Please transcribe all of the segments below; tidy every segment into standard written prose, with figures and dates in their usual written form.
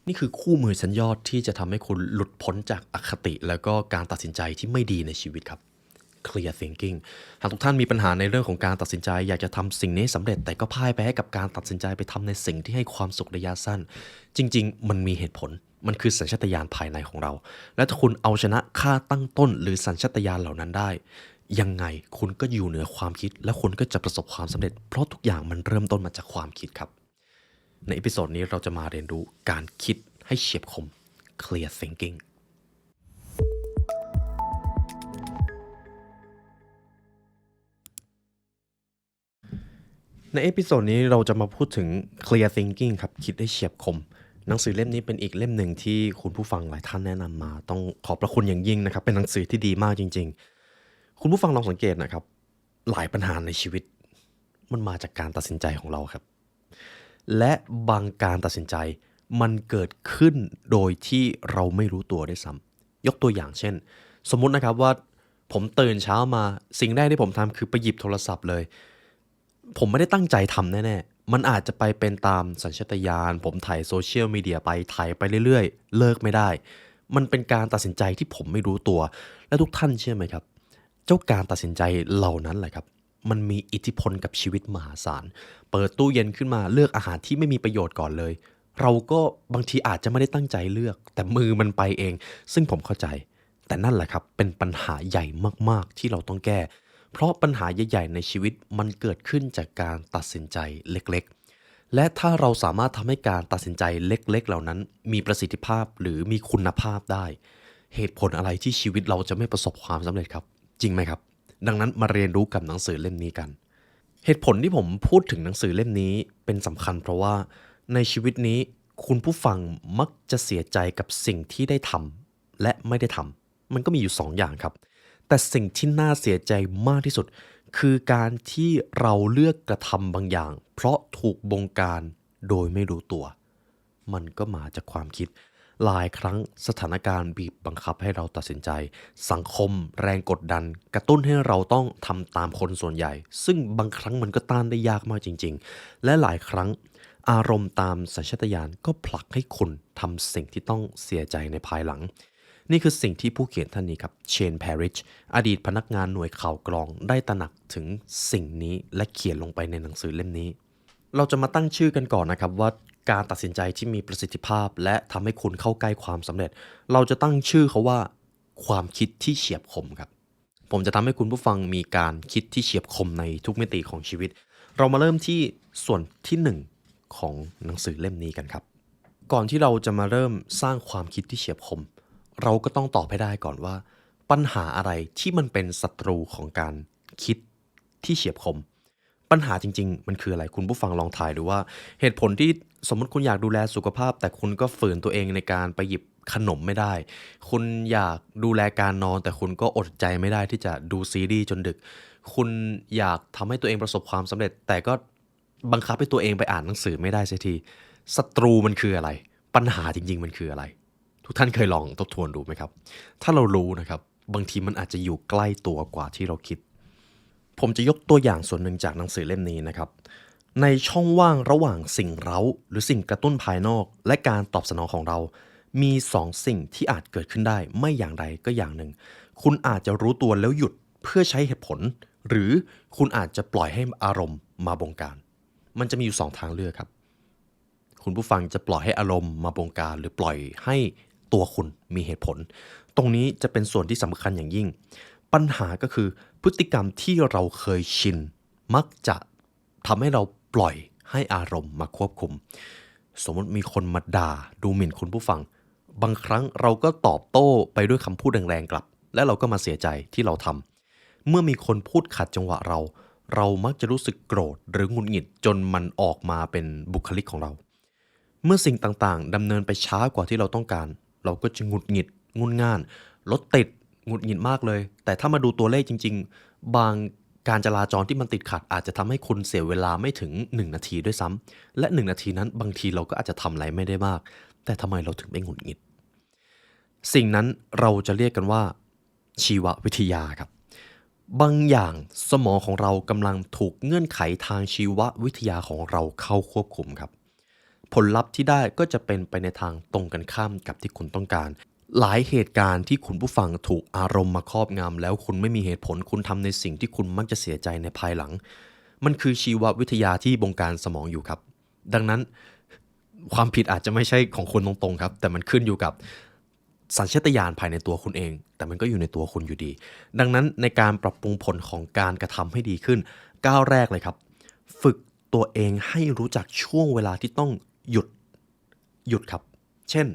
นี่คือคู่มือชั้นยอดที่จะทำให้คุณหลุดพ้นจากอคติแล้วก็การตัดสินใจที่ไม่ดีในชีวิตครับ Clear Thinking หากทุกท่านมีปัญหาในเรื่องของการตัดสินใจอยากจะทำสิ่งนี้สำเร็จแต่ก็พ่ายแพ้กับการตัดสินใจไปทำในสิ่งที่ให้ความสุขระยะสั้นจริงๆมันมีเหตุผลมันคือสัญชาตญาณภายในของเราและถ้าคุณเอาชนะค่าตั้งต้นหรือสัญชาตญาณเหล่านั้นได้ยังไงคุณก็อยู่เหนือความคิดและคุณก็จะประสบความสำเร็จเพราะทุกอย่างมันเริ่มต้นมาจากความคิดครับ ในเอพิโซดนี้เราจะมาเรียนรู้การคิดให้เฉียบคม Clear Thinking ในเอพิโซดนี้เราจะมาพูดถึง Clear Thinking ครับคิดให้เฉียบคมหนังสือเล่มนี้เป็นอีกเล่มหนึ่งที่คุณผู้ฟังหลายท่านแนะนำมาต้องขอบพระคุณอย่างยิ่งนะครับเป็นหนังสือที่ดีมากจริงๆคุณผู้ฟังลองสังเกตนะครับหลายปัญหาในชีวิตมันมาจากการตัดสินใจของเราครับและบางการตัดสินใจมันเกิดขึ้นโดยที่เราไม่รู้ตัวด้วยซ้ำยกตัวอย่างเช่นสมมุตินะครับว่าผมตื่นเช้ามาสิ่งแรกที่ผมทำคือไปหยิบโทรศัพท์เลย ผมไม่ได้ตั้งใจทำแน่ๆ มันอาจจะไปเป็นตามสัญชาตญาณผมไถโซเชียลมีเดียไปไถไปเรื่อยๆเลิกไม่ได้ มันเป็นการตัดสินใจที่ผมไม่รู้ตัว และทุกท่านเชื่อไหมครับ เจ้าการตัดสินใจเหล่านั้นแหละครับ มันมีอิทธิพลกับชีวิตมหาศาล เปิดตู้เย็นขึ้นมาเลือกอาหารที่ไม่มีประโยชน์ก่อนเลย เราก็บางทีอาจจะไม่ได้ตั้งใจเลือก แต่มือมันไปเอง ซึ่งผมเข้าใจ แต่นั่นแหละครับเป็นปัญหาใหญ่มากๆที่เราต้องแก้ เพราะปัญหาใหญ่ๆในชีวิตมันเกิดขึ้นจากการตัดสินใจเล็กๆ และถ้าเราสามารถทำให้การตัดสินใจเล็กๆเหล่านั้นมีประสิทธิภาพหรือมีคุณภาพได้เหตุผลอะไรที่ชีวิตเราจะไม่ประสบความสำเร็จครับจริงไหมครับดังนั้นมาเรียนรู้กับหนังสือเล่มนี้กันเหตุผลที่ผมพูดถึงหนังสือเล่มนี้เป็นสำคัญเพราะว่าในชีวิตนี้คุณผู้ฟังมักจะเสียใจกับสิ่งที่ได้ทำและไม่ได้ทำมันก็มีอยู่สองอย่างครับ แต่สิ่งที่น่าเสียใจมากที่สุดคือการที่เราเลือกกระทำบางอย่างเพราะถูกบงการโดยไม่รู้ตัวมันก็มาจากความคิดหลายครั้งสถานการณ์บีบบังคับให้เราตัดสินใจสังคมแรงกดดันกระตุ้นให้เราต้องทำตามคนส่วนใหญ่ซึ่งบางครั้งมันก็ต้านได้ยากมากจริงๆและหลายครั้งอารมณ์ตามสัญชาตญาณก็ผลักให้คุณทำสิ่งที่ต้องเสียใจในภายหลัง นี่คือสิ่งที่ผู้เขียนท่านนี้ครับเชนแพริชอดีตพนักงานหน่วยข่าวกรองได้ตระหนักถึงสิ่งนี้และเขียนลงไปในหนังสือเล่มนี้เราจะมาตั้งชื่อกันก่อนนะครับว่าการตัดสินใจที่มีประสิทธิภาพและทำให้คุณเข้าใกล้ความสำเร็จเราจะตั้งชื่อเขาว่าความคิดที่เฉียบคมครับผมจะทำให้คุณผู้ฟังมีการคิดที่เฉียบคมในทุกมิติของชีวิตเรามาเริ่มที่ส่วนที่หนึ่งของหนังสือเล่มนี้กันครับก่อนที่เราจะมาเริ่มสร้างความคิดที่เฉียบคม เราก็ต้องตอบให้ได้ก่อนว่าปัญหาอะไรที่มันเป็นศัตรูของการคิดที่เฉียบคมปัญหาจริงๆมันคืออะไรคุณผู้ฟังลองทายดูว่าเหตุผลที่สมมติคุณอยากดูแลสุขภาพแต่คุณก็ฝืนตัวเองในการไปหยิบขนมไม่ได้คุณอยากดูแลการนอนแต่คุณก็อดใจไม่ได้ที่จะดูซีรีส์จนดึกคุณอยากทำให้ตัวเองประสบความสำเร็จแต่ก็บังคับให้ตัวเองไปอ่านหนังสือไม่ได้เสียทีศัตรูมันคืออะไรปัญหาจริงๆมันคืออะไร ทุกท่านเคยลองทบทวนดูไหมครับ ถ้าเรารู้นะครับบางทีมันอาจจะอยู่ใกล้ตัวกว่าที่เราคิด ผมจะยกตัวอย่างส่วนหนึ่งจากหนังสือเล่มนี้นะครับ ในช่องว่างระหว่างสิ่งเร้าหรือสิ่งกระตุ้นภายนอกและการตอบสนองของเรา มีสองสิ่งที่อาจเกิดขึ้นได้ไม่อย่างใดก็อย่างหนึ่ง คุณอาจจะรู้ตัวแล้วหยุดเพื่อใช้เหตุผล หรือคุณอาจจะปล่อยให้อารมณ์มาบงการ มันจะมีอยู่สองทางเลือกครับ คุณผู้ฟังจะปล่อยให้อารมณ์มาบงการหรือปล่อยให้ตัวคุณมีเหตุผลตรงนี้จะเป็นส่วนที่สำคัญอย่างยิ่งปัญหาก็คือพฤติกรรมที่เราเคยชินมักจะทำให้เราปล่อยให้อารมณ์มาควบคุมสมมติมีคนมาด่าดูหมิ่นคุณผู้ฟังบางครั้งเราก็ตอบโต้ไปด้วยคำพูดแรงๆกลับและเราก็มาเสียใจที่เราทำเมื่อมีคนพูดขัดจังหวะเรามักจะรู้สึกโกรธหรือหงุดหงิดจนมันออกมาเป็นบุคลิกของเรา เมื่อสิ่งต่างๆดำเนินไปช้ากว่าที่เราต้องการเราก็จะหงุดหงิดงุนง่านรถติดหงุดหงิดมากเลยแต่ถ้ามาดูตัวเลขจริงๆบางการจราจรที่มันติดขัดอาจจะทำให้คุณเสียเวลาไม่ถึง1นาทีด้วยซ้ำและ1นาทีนั้นบางทีเราก็อาจจะทำอะไรไม่ได้มากแต่ทำไมเราถึงไม่หงุดหงิดสิ่งนั้นเราจะเรียกกันว่าชีววิทยาครับบางอย่างสมองของเรากำลังถูกเงื่อนไขทางชีววิทยาของเราเข้าควบคุมครับ ผลลัพธ์ที่ได้ก็จะเป็นไปในทางตรงกันข้ามกับที่คุณต้องการหลายเหตุการณ์ที่คุณผู้ฟังถูกอารมณ์มาครอบงำแล้วคุณไม่มีเหตุผลคุณทำในสิ่งที่คุณมักจะเสียใจในภายหลังมันคือชีววิทยาที่บงการสมองอยู่ครับดังนั้นความผิดอาจจะไม่ใช่ของคุณตรงๆครับแต่มันขึ้นอยู่กับสัญชาตญาณภายในตัวคุณเองแต่มันก็อยู่ในตัวคุณอยู่ดีดังนั้นในการปรับปรุงผลของการกระทำให้ดีขึ้นก้าวแรกเลยครับฝึกตัวเองให้รู้จักช่วงเวลาที่ต้องหยุดครับเช่น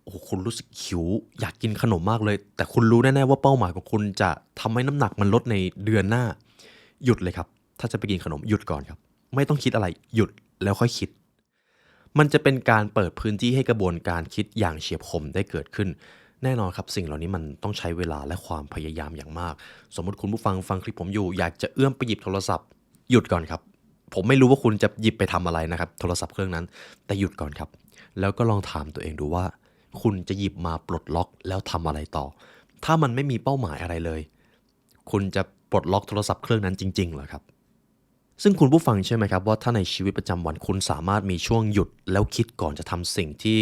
โอ้โหคุณรู้สึกหิวอยากกินขนมมากเลยแต่คุณรู้แน่ๆว่าเป้าหมายของคุณจะทำให้น้ำหนักมันลดในเดือนหน้าหยุดเลยครับถ้าจะไปกินขนมหยุดก่อนครับไม่ต้องคิดอะไรหยุดแล้วค่อยคิดมันจะเป็นการเปิดพื้นที่ให้กระบวนการคิดอย่างเฉียบคมได้เกิดขึ้นแน่นอนครับสิ่งเหล่านี้มันต้องใช้เวลาและความพยายามอย่างมากสมมติคุณผู้ฟังฟังคลิปผมอยู่อยากจะเอื้อมไปหยิบโทรศัพท์หยุดก่อนครับผมไม่รู้ว่าคุณจะหยิบไปทำอะไรนะครับโทรศัพท์เครื่องนั้นแต่หยุดก่อนครับแล้วก็ลองถามตัวเองดูว่าคุณจะหยิบมาปลดล็อกแล้วทำอะไรต่อถ้ามันไม่มีเป้าหมายอะไรเลยคุณจะปลดล็อกโทรศัพท์เครื่องนั้นจริงๆเหรอครับซึ่งคุณผู้ฟังใช่ไหมครับว่าถ้าในชีวิตประจำวันคุณสามารถมีช่วงหยุดแล้วคิดก่อนจะทำสิ่งที่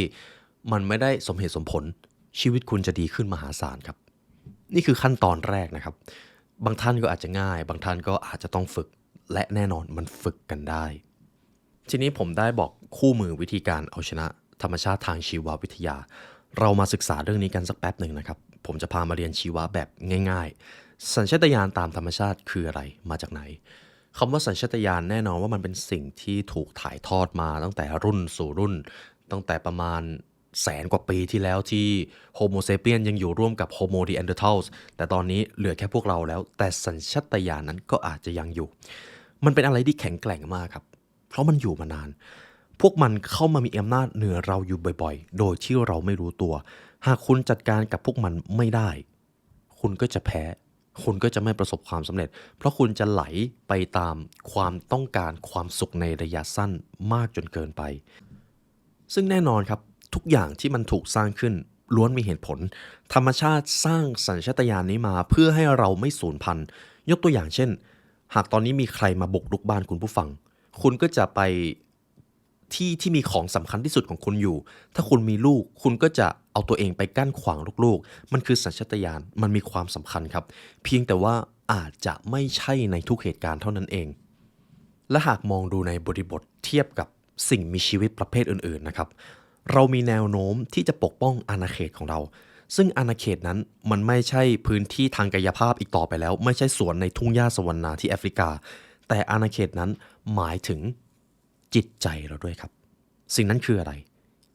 มันไม่ได้สมเหตุสมผลชีวิตคุณจะดีขึ้นมหาศาลครับนี่คือขั้นตอนแรกนะครับบางท่านก็อาจจะง่ายบางท่านก็อาจจะต้องฝึกและแน่นอนมันฝึกกันได้ทีนี้ผมได้บอกคู่มือวิธีการเอาชนะธรรมชาติทางชีววิทยาเรามาศึกษาเรื่องนี้กันสักแป๊บหนึ่งนะครับผมจะพามาเรียนชีวะแบบง่ายๆสัญชาตญาณตามธรรมชาติคืออะไรมาจากไหนคำว่าสัญชาตญาณแน่นอนว่ามันเป็นสิ่งที่ถูกถ่ายทอดมาตั้งแต่รุ่นสู่รุ่นตั้งแต่ประมาณแสนกว่าปีที่แล้วที่โฮโมเซเปียนยังอยู่ร่วมกับโฮโมนีแอนเดอร์ทัลส์แต่ตอนนี้เหลือแค่พวกเราแล้วแต่สัญชาตญาณนั้นก็อาจจะยังอยู่มันเป็นอะไรที่แข็งแกร่งมากครับเพราะมันอยู่มานานพวกมันเข้ามามีอำนาจเหนือเราอยู่บ่อยๆโดยที่เราไม่รู้ตัวหากคุณจัดการกับพวกมันไม่ได้คุณก็จะแพ้คุณก็จะไม่ประสบความสำเร็จเพราะคุณจะไหลไปตามความต้องการความสุขในระยะสั้นมากจนเกินไปซึ่งแน่นอนครับทุกอย่างที่มันถูกสร้างขึ้นล้วนมีเหตุผลธรรมชาติสร้างสัญชาตญาณนี้มาเพื่อให้เราไม่สูญพันธุ์ยกตัวอย่างเช่นหากตอนนี้มีใครมาบุกรุกบ้านคุณผู้ฟังคุณก็จะไปที่มีของสำคัญที่สุดของคุณอยู่ถ้าคุณมีลูกคุณก็จะเอาตัวเองไปกั้นขวางลูกๆมันคือสัญชาตญาณมันมีความสำคัญครับเพียงแต่ว่าอาจจะไม่ใช่ในทุกเหตุการณ์เท่านั้นเองและหากมองดูในบริบทเทียบกับสิ่งมีชีวิตประเภทอื่นๆนะครับเรามีแนวโน้มที่จะปกป้องอาณาเขตของเราซึ่งอาณาเขตนั้นมันไม่ใช่พื้นที่ทางกายภาพอีกต่อไปแล้วไม่ใช่สวนในทุ่งหญ้าสวรรณาที่แอฟริกาแต่อาณาเขตนั้นหมายถึงจิตใจเราด้วยครับสิ่งนั้นคืออะไร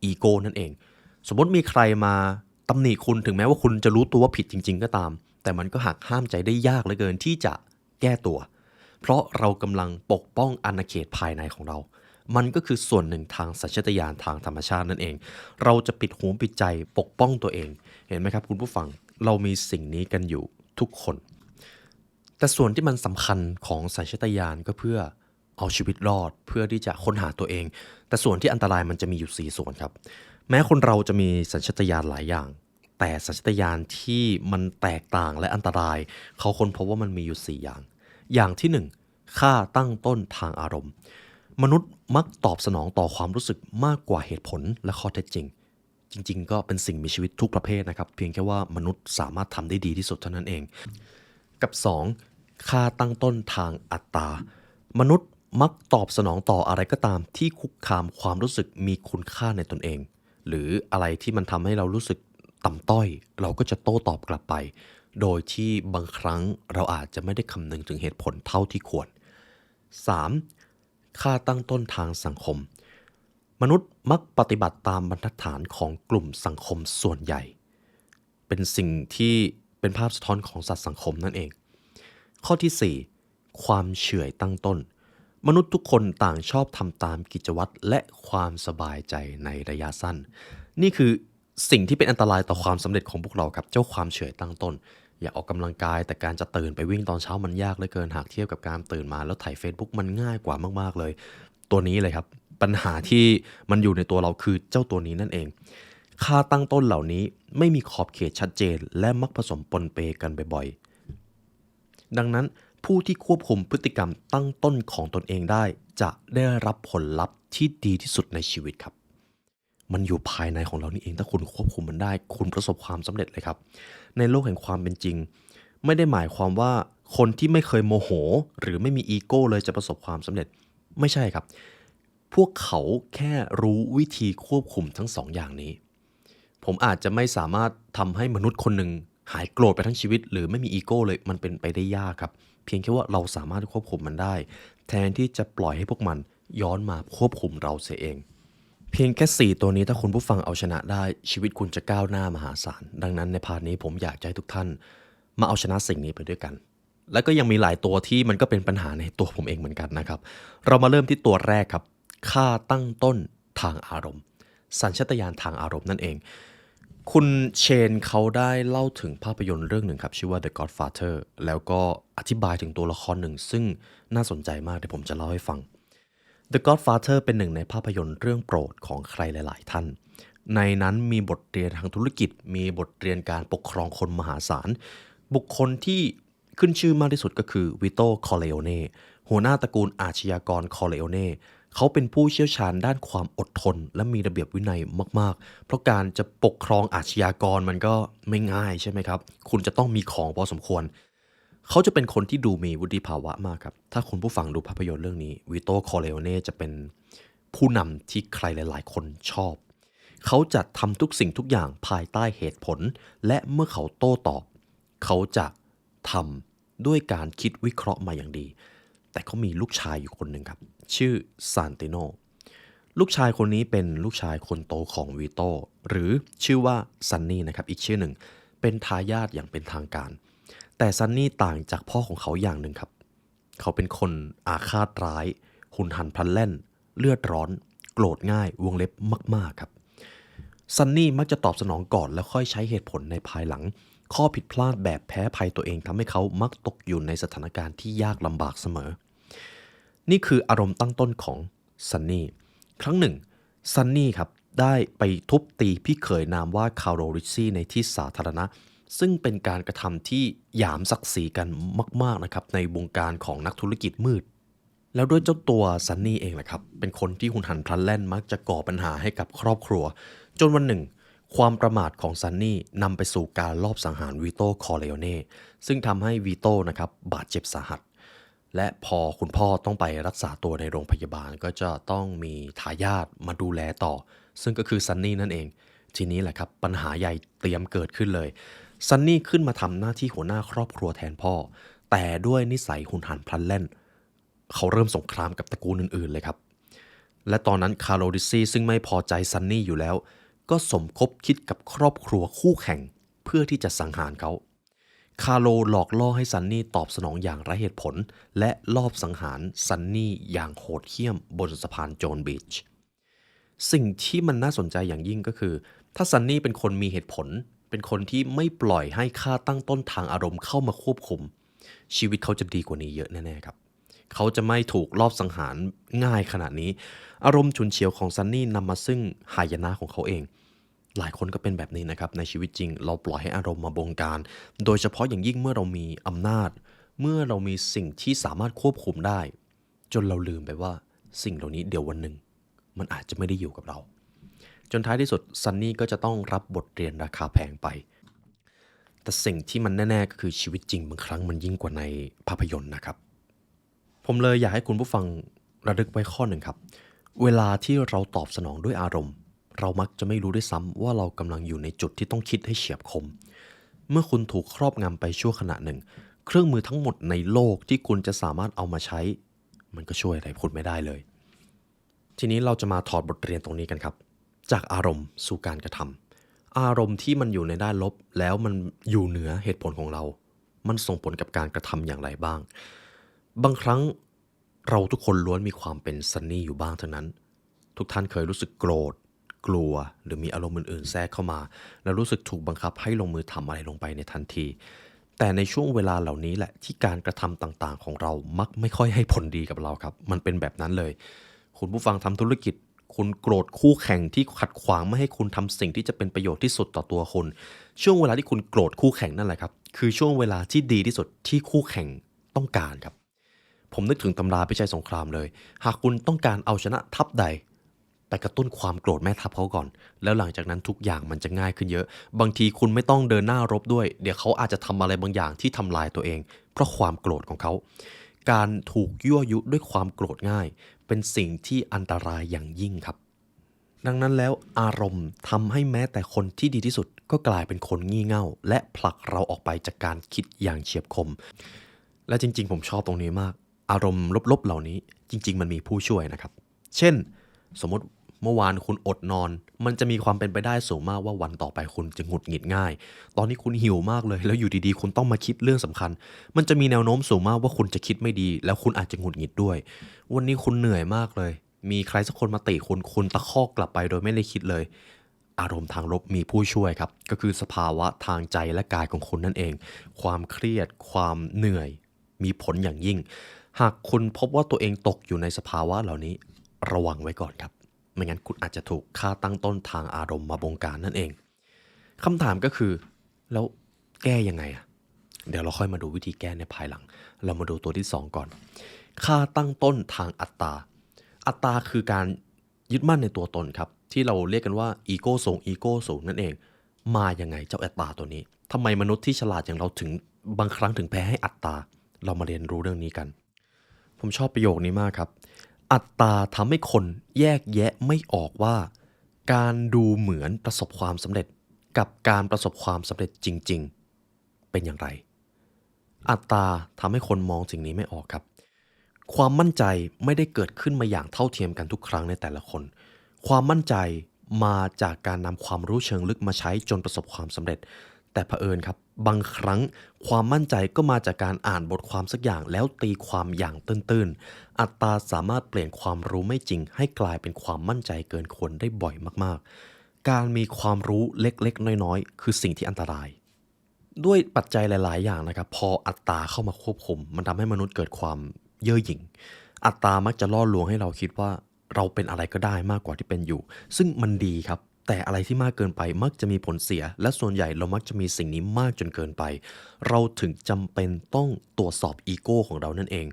อีโก้นั่นเองสมมติมีใครมาตำหนิคุณถึงแม้ว่าคุณจะรู้ตัวว่าผิดจริงๆก็ตามแต่มันก็หักห้ามใจได้ยากเหลือเกินที่จะแก้ตัวเพราะเรากำลังปกป้องอาณาเขตภายในของเรามันก็คือส่วนหนึ่งทางสัญชาตญาณทางธรรมชาตินั่นเองเราจะปิดหูปิดใจปกป้องตัวเองเห็นไหมครับคุณผู้ฟังเรามีสิ่งนี้กันอยู่ทุกคนแต่ส่วนที่มันสำคัญของสัญชาตญาณก็เพื่อเอาชีวิตรอดเพื่อที่จะค้นหาตัวเองแต่ส่วนที่อันตรายมันจะมีอยู่4ส่วนครับแม้คนเราจะมีสัญชาตญาณหลายอย่างแต่สัญชาตญาณที่มันแตกต่างและอันตรายเขาค้นพบว่ามันมีอยู่4อย่างอย่างที่1ค่าตั้งต้นทางอารมณ์มนุษย์มักตอบสนองต่อความรู้สึกมากกว่าเหตุผลและข้อเท็จจริงจริงๆก็เป็นสิ่งมีชีวิตทุกประเภทนะครับเพียงแค่ว่ามนุษย์สามารถทำได้ดีที่สุดเท่านั้นเองกับ2ค่าตั้งต้นทางอัตตามนุษย์มักตอบสนองต่ออะไรก็ตามที่คุกคามความรู้สึกมีคุณค่าในตนเองหรืออะไรที่มันทำให้เรารู้สึกต่ำต้อยเราก็จะโต้ตอบกลับไปโดยที่บางครั้งเราอาจจะไม่ได้คำนึงถึงเหตุผลเท่าที่ควร 3. ค่าตั้งต้นทางสังคมมนุษย์มักปฏิบัติตามบรรทัดฐานของกลุ่มสังคมส่วนใหญ่เป็นสิ่งที่เป็นภาพสะท้อนของสัตว์สังคมนั่นเองข้อที่ 4. ความเฉื่อยตั้งต้นมนุษย์ทุกคนต่างชอบทำตามกิจวัตรและความสบายใจในระยะสั้นนี่คือสิ่งที่เป็นอันตรายต่อความสำเร็จของพวกเราครับเจ้าความเฉื่อยตั้งต้นอยากออกกำลังกายแต่การจะตื่นไปวิ่งตอนเช้ามันยากเหลือเกินหากเทียบกับการตื่นมาแล้วถ่าย Facebook มันง่ายกว่ามากๆเลยตัวนี้เลยครับปัญหาที่มันอยู่ในตัวเราคือเจ้าตัวนี้นั่นเองค่าตั้งต้นเหล่านี้ไม่มีขอบเขตชัดเจนและมักผสมปนเปกันบ่อยๆดังนั้น ผู้ที่ควบคุมพฤติกรรมตั้งต้นของตนเองได้จะได้รับผลลัพธ์ที่ดีที่สุดในชีวิตครับมันอยู่ภายในของเรานี่เองถ้าคุณควบคุมมันได้คุณประสบความสำเร็จเลยครับในโลกแห่งความเป็นจริงไม่ได้หมายความว่าคนที่ไม่เคยโมโหหรือไม่มีอีโก้เลยจะประสบความสำเร็จไม่ใช่ครับพวกเขาแค่รู้วิธีควบคุมทั้งสองอย่างนี้ผมอาจจะไม่สามารถทำให้มนุษย์คนหนึ่งหายโกรธไปทั้งชีวิตหรือไม่มีอีโก้เลยมันเป็นไปได้ยากครับเพียงแค่ว่าเราสามารถควบคุมมันได้แทนที่จะปล่อยให้พวกมันย้อนมาควบคุมเราเสียเองเพียงแค่4ตัวนี้ถ้าคุณผู้ฟังเอาชนะได้ชีวิตคุณจะก้าวหน้ามหาศาลดังนั้นในพาร์ทนี้ผมอยากจะให้ทุกท่านมาเอาชนะสิ่งนี้ไปด้วยกันและก็ยังมีหลายตัวที่มันก็เป็นปัญหาในตัวผมเองเหมือนกันนะครับเรามาเริ่มที่ตัวแรกครับค่าตั้งต้นทางอารมณ์สัญชาตญาณทางอารมณ์นั่นเองคุณเชนเขาได้เล่าถึงภาพยนตร์เรื่องหนึ่งครับชื่อว่า The Godfather แล้วก็อธิบายถึงตัวละครหนึ่งซึ่งน่าสนใจมากเดี๋ยวผมจะเล่าให้ฟัง The Godfather เป็นหนึ่งในภาพยนตร์เรื่องโปรดของใครหลายๆท่านในนั้นมีบทเรียนทางธุรกิจมีบทเรียนการปกครองคนมหาศาลบุคคลที่ขึ้นชื่อมากที่สุดก็คือวิโตคอร์เลโอเน่หัวหน้าตระกูลอาชญากรคอร์เลโอเน่เขาเป็นผู้เชี่ยวชาญด้านความอดทนและมีระเบียบวินัยมากๆเพราะการจะปกครองอาชญากรมันก็ไม่ง่ายใช่ไหมครับคุณจะต้องมีของพอสมควรเขาจะเป็นคนที่ดูมีวุฒิภาวะมากครับถ้าคุณผู้ฟังดูภาพยนตร์เรื่องนี้วิโตคอร์เลโอเน่จะเป็นผู้นำที่ใครหลายๆคนชอบเขาจะทำทุกสิ่งทุกอย่างภายใต้เหตุผลและเมื่อเขาโต้ตอบเขาจะทำด้วยการคิดวิเคราะห์มาอย่างดีแต่เขามีลูกชายอยู่คนหนึ่งครับชื่อซานติโนลูกชายคนนี้เป็นลูกชายคนโตของวีโตหรือชื่อว่าซันนี่นะครับอีกชื่อหนึ่งเป็นทายาทอย่างเป็นทางการแต่ซันนี่ต่างจากพ่อของเขาอย่างหนึ่งครับเขาเป็นคนอาฆาตร้ายหุนหันพลันแล่นเลือดร้อนโกรธง่ายวงเล็บมากๆครับซันนี่มักจะตอบสนองก่อนแล้วค่อยใช้เหตุผลในภายหลังข้อผิดพลาดแบบแพ้ภัยตัวเองทำให้เขามักตกอยู่ในสถานการณ์ที่ยากลำบากเสมอนี่คืออารมณ์ตั้งต้นของซันนี่ครั้งหนึ่งซันนี่ครับได้ไปทุบตีพี่เขยนามว่าคาร์โรริซี่ในที่สาธารณะซึ่งเป็นการกระทำที่หยามศักดิ์ศรีกันมากๆนะครับในวงการของนักธุรกิจมืดแล้วด้วยเจ้าตัวซันนี่เองแหละครับเป็นคนที่หุนหันพลันแล่นมักจะก่อปัญหาให้กับครอบครัวจนวันหนึ่งความประมาทของซันนี่นำไปสู่การลอบสังหารวีโตคอร์เลโอเน่ซึ่งทำให้วีโตนะครับบาดเจ็บสาหัสและพอคุณพ่อต้องไปรักษาตัวในโรงพยาบาลก็จะต้องมีทายาทมาดูแลต่อซึ่งก็คือซันนี่นั่นเองทีนี้แหละครับปัญหาใหญ่เตรียมเกิดขึ้นเลยซันนี่ขึ้นมาทำหน้าที่หัวหน้าครอบครัวแทนพ่อแต่ด้วยนิสัยหุนหันพลันแล่นเขาเริ่มสงครามกับตระกูลอื่นๆเลยครับและตอนนั้นคาร์โลดิซี่ซึ่งไม่พอใจซันนี่อยู่แล้วก็สมคบคิดกับครอบครัวคู่แข่งเพื่อที่จะสังหารเขาคาร์โลหลอกล่อให้ซันนี่ตอบสนองอย่างไร้เหตุผลและลอบสังหารซันนี่อย่างโหดเหี้ยมบนสะพานโจนบีชสิ่งที่มันน่าสนใจอย่างยิ่งก็คือถ้าซันนี่เป็นคนมีเหตุผลเป็นคนที่ไม่ปล่อยให้ค่าตั้งต้นทางอารมณ์เข้ามาควบคุมชีวิตเขาจะดีกว่านี้เยอะแน่ๆครับเขาจะไม่ถูกลอบสังหารง่ายขนาดนี้อารมณ์ฉุนเฉียวของซันนี่นำมาซึ่งหายนะของเขาเองหลายคนก็เป็นแบบนี้นะครับในชีวิตจริงเราปล่อยให้อารมณ์มาบงการโดยเฉพาะอย่างยิ่งเมื่อเรามีอำนาจเมื่อเรามีสิ่งที่สามารถควบคุมได้จนเราลืมไปว่าสิ่งเหล่านี้เดี๋ยววันหนึ่งมันอาจจะไม่ได้อยู่กับเราจนท้ายที่สุดซันนี่ก็จะต้องรับบทเรียนราคาแพงไปแต่สิ่งที่มันแน่ๆก็คือชีวิตจริงบางครั้งมันยิ่งกว่าในภาพยนตร์นะครับผมเลยอยากให้คุณผู้ฟังระลึกไว้ข้อหนึ่งครับเวลาที่เราตอบสนองด้วยอารมณ์เรามักจะไม่รู้ด้วยซ้ำว่าเรากำลังอยู่ในจุดที่ต้องคิดให้เฉียบคมเมื่อคุณถูกครอบงำไปชั่วขณะหนึ่งเครื่องมือทั้งหมดในโลกที่คุณจะสามารถเอามาใช้มันก็ช่วยอะไรคุณไม่ได้เลยทีนี้เราจะมาถอดบทเรียนตรงนี้กันครับจากอารมณ์สู่การกระทำอารมณ์ที่มันอยู่ในด้านลบแล้วมันอยู่เหนือเหตุผลของเรามันส่งผลกับการกระทำอย่างไรบ้างบางครั้งเราทุกคนล้วนมีความเป็นซันนี่อยู่บ้างทั้งนั้นทุกท่านเคยรู้สึกโกรธกลัวหรือมีอารมณ์อื่นๆแทรกเข้ามาแล้วรู้สึกถูกบังคับให้ลงมือทำอะไรลงไปในทันทีแต่ในช่วงเวลาเหล่านี้แหละที่การกระทำต่างๆของเรามักไม่ค่อยให้ผลดีกับเราครับมันเป็นแบบนั้นเลยคุณผู้ฟังทำธุรกิจคุณโกรธคู่แข่งที่ขัดขวางไม่ให้คุณทำสิ่งที่จะเป็นประโยชน์ที่สุดต่อตัวคุณช่วงเวลาที่คุณโกรธคู่แข่งนั่นแหละครับคือช่วงเวลาที่ดีที่สุดที่คู่แข่งต้ ต้องการครับผมนึกถึงตำราพิชัยสงครามเลยหากคุณต้องการเอาชนะทัพใดไปกระตุ้นความโกรธแม่ทัพเขาก่อนแล้วหลังจากนั้นทุกอย่างมันจะง่ายขึ้นเยอะบางทีคุณไม่ต้องเดินหน้ารบด้วยเดี๋ยวเขาอาจจะทำอะไรบางอย่างที่ทำลายตัวเองเพราะความโกรธของเขาการถูกยั่วยุด้วยความโกรธง่ายเป็นสิ่งที่อันตรายอย่างยิ่งครับ ดังนั้นแล้วอารมณ์ทำให้แม้แต่คนที่ดีที่สุดก็กลายเป็นคนงี่เง่าและผลักเราออกไปจากการคิดอย่างเฉียบคมและจริงๆผมชอบตรงนี้มากอารมณ์ลบๆเหล่านี้จริงๆมันมีผู้ช่วยนะครับเช่นสมมติเมื่อวานคุณอดนอนมันจะมีความเป็นไปได้สูงมากว่าวันต่อไปคุณจะหงุดหงิดง่ายตอนนี้คุณหิวมากเลยแล้วอยู่ดีๆคุณต้องมาคิดเรื่องสำคัญมันจะมีแนวโน้มสูงมากว่าคุณจะคิดไม่ดีแล้วคุณอาจจะหงุดหงิดด้วยวันนี้คุณเหนื่อยมากเลยมีใครสักคนมาติคุณตะคอกกลับไปโดยไม่ได้คิดเลยอารมณ์ทางลบมีผู้ช่วยครับก็คือสภาวะทางใจและกายของคุณนั่นเองความเครียดความเหนื่อยมีผลอย่างยิ่งหากคุณพบว่าตัวเองตกอยู่ในสภาวะเหล่านี้ระวังไว้ก่อนครับไม่งั้นคุณอาจจะถูกค่าตั้งต้นทางอารมณ์มาบงการนั่นเองคำถามก็คือแล้วแก้ยังไงอะเดี๋ยวเราค่อยมาดูวิธีแก้ในภายหลังเรามาดูตัวที่2ก่อนค่าตั้งต้นทางอัตตา อัตตาคือการยึดมั่นในตัวตนครับที่เราเรียกกันว่าอีโก้สูงนั่นเองมายังไงเจ้าอัตตาตัวนี้ทำไมมนุษย์ที่ฉลาดอย่างเราถึงบางครั้งถึงแพ้ให้อัตตาเรามาเรียนรู้เรื่องนี้กันผมชอบประโยคนี้มากครับอัตตาทำให้คนแยกแยะไม่ออกว่าการดูเหมือนประสบความสำเร็จกับการประสบความสำเร็จจริงๆเป็นอย่างไรอัตตาทำให้คนมองสิ่งนี้ไม่ออกครับ ความมั่นใจไม่ได้เกิดขึ้นมาอย่างเท่าเทียมกันทุกครั้งในแต่ละคน ความมั่นใจมาจากการนำความรู้เชิงลึกมาใช้จนประสบความสำเร็จ แต่เผอิญครับบางครั้งความมั่นใจก็มาจากการอ่านบทความสักอย่างแล้วตีความอย่างตื้นๆอัตตาสามารถเปลี่ยนความรู้ไม่จริงให้กลายเป็นความมั่นใจเกินควรได้บ่อยมากๆ การมีความรู้เล็กๆน้อยๆคือสิ่งที่อันตราย ด้วยปัจจัยหลายๆอย่างนะครับพออัตราเข้ามาควบคุมมันทำให้มนุษย์เกิดความเย่อหยิ่งอัตรามักจะล่อลวงให้เราคิดว่าเราเป็นอะไรก็ได้มากกว่าที่เป็นอยู่ซึ่งมันดีครับแต่อะไรที่มากเกินไปมักจะมีผลเสียและส่วนใหญ่เรามักจะมีสิ่งนี้มากจนเกินไปเราถึงจำเป็นต้องตรวจสอบอีโก้ของเรานั่นเอง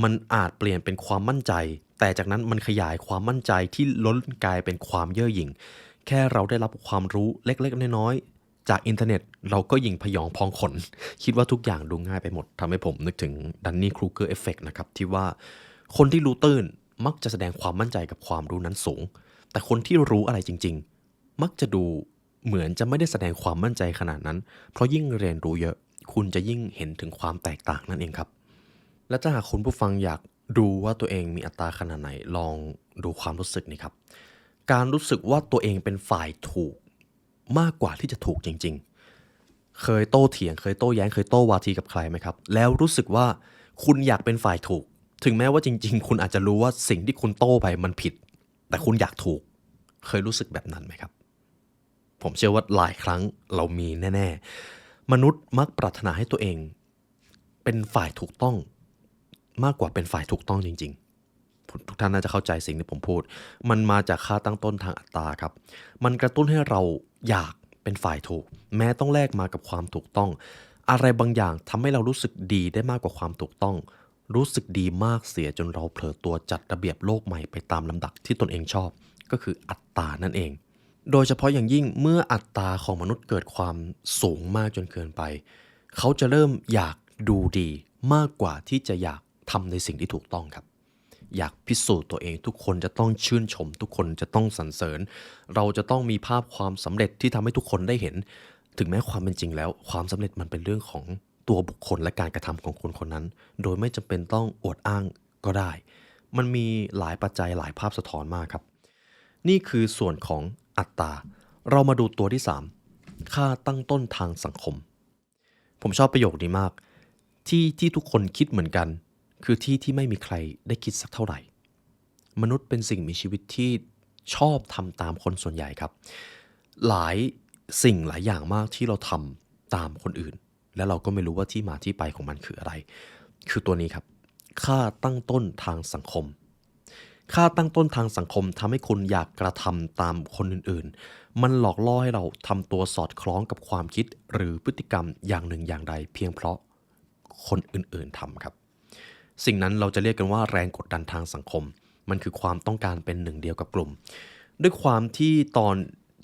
มันอาจเปลี่ยนเป็นความมั่นใจแต่จากนั้นมันขยายความมั่นใจที่ล้นกลายเป็นความเย่อหยิ่งแค่เราได้รับความรู้เล็กๆน้อยๆ จากอินเทอร์เน็ตเราก็ยิงพยองพองขนคิดว่าทุกอย่างดูง่ายไปหมดทำให้ผมนึกถึงดันนี่ครูเกอร์เอฟเฟกต์นะครับที่ว่าคนที่รู้ตื้นมักจะแสดงความมั่นใจกับความรู้นั้นสูงแต่คนที่รู้อะไรจริงๆมักจะดูเหมือนจะไม่ได้แสดงความมั่นใจขนาดนั้นเพราะยิ่งเรียนรู้เยอะคุณจะยิ่งเห็นถึงความแตกต่างนั่นเองครับและถ้าหากคุณผู้ฟังอยากดูว่าตัวเองมีอัตราขนาดไหนลองดูความรู้สึกนี่ครับการรู้สึกว่าตัวเองเป็นฝ่ายถูก มากกว่าที่จะถูกจริงๆ เคยโต้เถียงเคยโต้แย้งเคยโต้วาทีกับใครไหมครับแล้วรู้สึกว่าคุณอยากเป็นฝ่ายถูกถึงแม้ว่าจริงๆคุณอาจจะรู้ว่าสิ่งที่คุณโต้ไปมันผิดแต่คุณอยากถูกเคยรู้สึกแบบนั้นไหมครับผมเชื่อว่าหลายครั้งเรามีแน่ๆมนุษย์มักปรารถนาให้ตัวเองเป็นฝ่ายถูกต้องมากกว่าเป็นฝ่ายถูกต้องจริงๆทุกท่านน่าจะเข้าใจสิ่งที่ผมพูดมันมาจากค่าตั้งต้นทางอัตราครับมันกระตุ้นให้เราอยากเป็นฝ่ายถูกแม้ต้องแลกมากับความถูกต้องอะไรบางอย่างทำให้เรารู้สึกดีได้มากกว่าความถูกต้องรู้สึกดีมากเสียจนเราเผลอตัวจัดระเบียบโลกใหม่ไปตามลำดับที่ตนเองชอบก็คืออัตตานั่นเองโดยเฉพาะอย่างยิ่งเมื่ออัตราของมนุษย์เกิดความสูงมากจนเกินไปเขาจะเริ่มอยากดูดีมากกว่าที่จะอยากทำในสิ่งที่ถูกต้องครับ อยากพิสูจน์ตัวเองทุกคนจะต้องชื่นชมทุกคนจะต้องสรรเสริญเราจะต้องมีภาพความสำเร็จที่ทำให้ทุกคนได้เห็นถึงแม้ความเป็นจริงแล้วความสำเร็จมันเป็นเรื่องของตัวบุคคลและการกระทำของคนคนนั้นโดยไม่จำเป็นต้องอวดอ้างก็ได้มันมีหลายปัจจัยหลายภาพสะท้อนมากครับนี่คือส่วนของอัตตาเรามาดูตัวที่3ค่าตั้งต้นทางสังคมผมชอบประโยคนี้มากที่ทุกคนคิดเหมือนกัน คือที่ที่ไม่มีใครได้คิดสักเท่าไหร่มนุษย์เป็นสิ่งมีชีวิตที่ชอบทำตามคนส่วนใหญ่ครับหลายสิ่งหลายอย่างมากที่เราทำตามคนอื่นและเราก็ไม่รู้ว่าที่มาที่ไปของมันคืออะไรคือตัวนี้ครับค่าตั้งต้นทางสังคมค่าตั้งต้นทางสังคมทำให้คุณอยากกระทำตามคนอื่นๆมันหลอกล่อให้เราทำตัวสอดคล้องกับความคิดหรือพฤติกรรมอย่างหนึ่งอย่างใดเพียงเพราะคนอื่นๆทำครับ สิ่งนั้นเราจะเรียกกันว่าแรงกดดันทางสังคมมันคือความต้องการเป็นหนึ่งเดียวกับกลุ่มด้วยความที่ตอน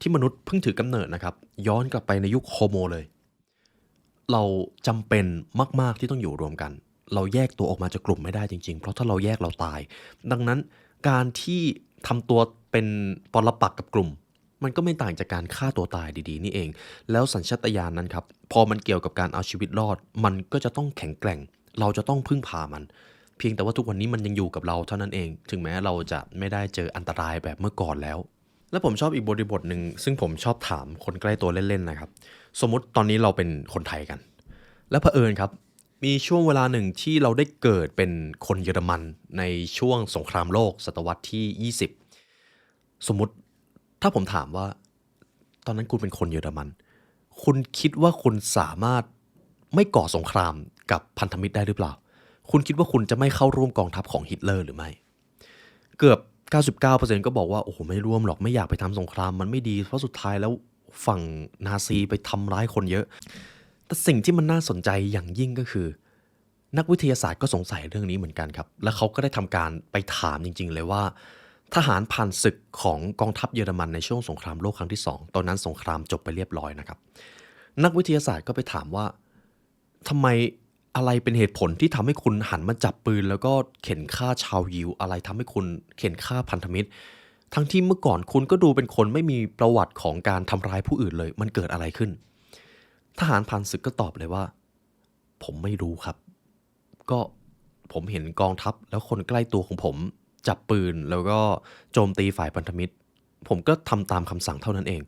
ที่มนุษย์เพิ่งถือกำเนิดนะครับย้อนกลับไปในยุคโฮโมเลยเราจำเป็นมากๆที่ต้องอยู่รวมกันเราแยกตัวออกมาจากกลุ่มไม่ได้จริงๆเพราะถ้าเราแยกเราตายดังนั้นการที่ทำตัวเป็นปรปักษ์กับกลุ่มมันก็ไม่ต่างจากการฆ่าตัวตายดีๆนี่เองแล้วสัญชาตญาณนั้นครับพอมันเกี่ยวกับการเอาชีวิตรอดมันก็จะต้องแข็งแกร่งเราจะต้องพึ่งพามันเพียงแต่ว่าทุกวันนี้มันยังอยู่กับเราเท่านั้นเองถึงแม้เราจะไม่ได้เจออันตรายแบบเมื่อก่อนแล้วและผมชอบอีกบริบทหนึ่งซึ่งผมชอบถามคนใกล้ตัวเล่นๆนะครับสมมุติตอนนี้เราเป็นคนไทยกันและเผอิญครับมีช่วงเวลาหนึ่งที่เราได้เกิดเป็นคนเยอรมันในช่วงสงครามโลกศตวรรษที่20สมมุติถ้าผมถามว่าตอนนั้นคุณเป็นคนเยอรมันคุณคิดว่าคุณสามารถไม่ก่อสงครามกับพันธมิตรได้หรือเปล่าคุณคิดว่าคุณจะไม่เข้าร่วมกองทัพของฮิตเลอร์หรือไม่เกือบ99%ก็บอกว่าโอ้โหไม่ร่วมหรอกไม่อยากไปทำสงครามมันไม่ดีเพราะสุดท้ายแล้วฝั่งนาซีไปทำร้ายคนเยอะแต่สิ่งที่มันน่าสนใจอย่างยิ่งก็คือนักวิทยาศาสตร์ก็สงสัยเรื่องนี้เหมือนกันครับและเขาก็ได้ทำการไปถามจริงๆเลยว่าทหารผ่านศึกของกองทัพเยอรมันในช่วงสงครามโลกครั้งที่2ตอนนั้นสงครามจบไปเรียบร้อยนะครับนักวิทยาศาสตร์ก็ไปถามว่าทำไมอะไรเป็นเหตุผลที่ทำให้คุณหันมาจับปืนแล้วก็เข็นฆ่าชาวยิวอะไรทำให้คุณเข็นฆ่าพันธมิตรทั้งที่เมื่อก่อนคุณก็ดูเป็นคนไม่มีประวัติของการทำร้ายผู้อื่นเลยมันเกิดอะไรขึ้นทหารผ่านศึกก็ตอบเลยว่าผมไม่รู้ครับก็ผมเห็นกองทัพแล้วคนใกล้ตัวของผมจับปืนแล้วก็โจมตีฝ่ายพันธมิตรผมก็ทำตามคำสั่งเท่านั้นเอง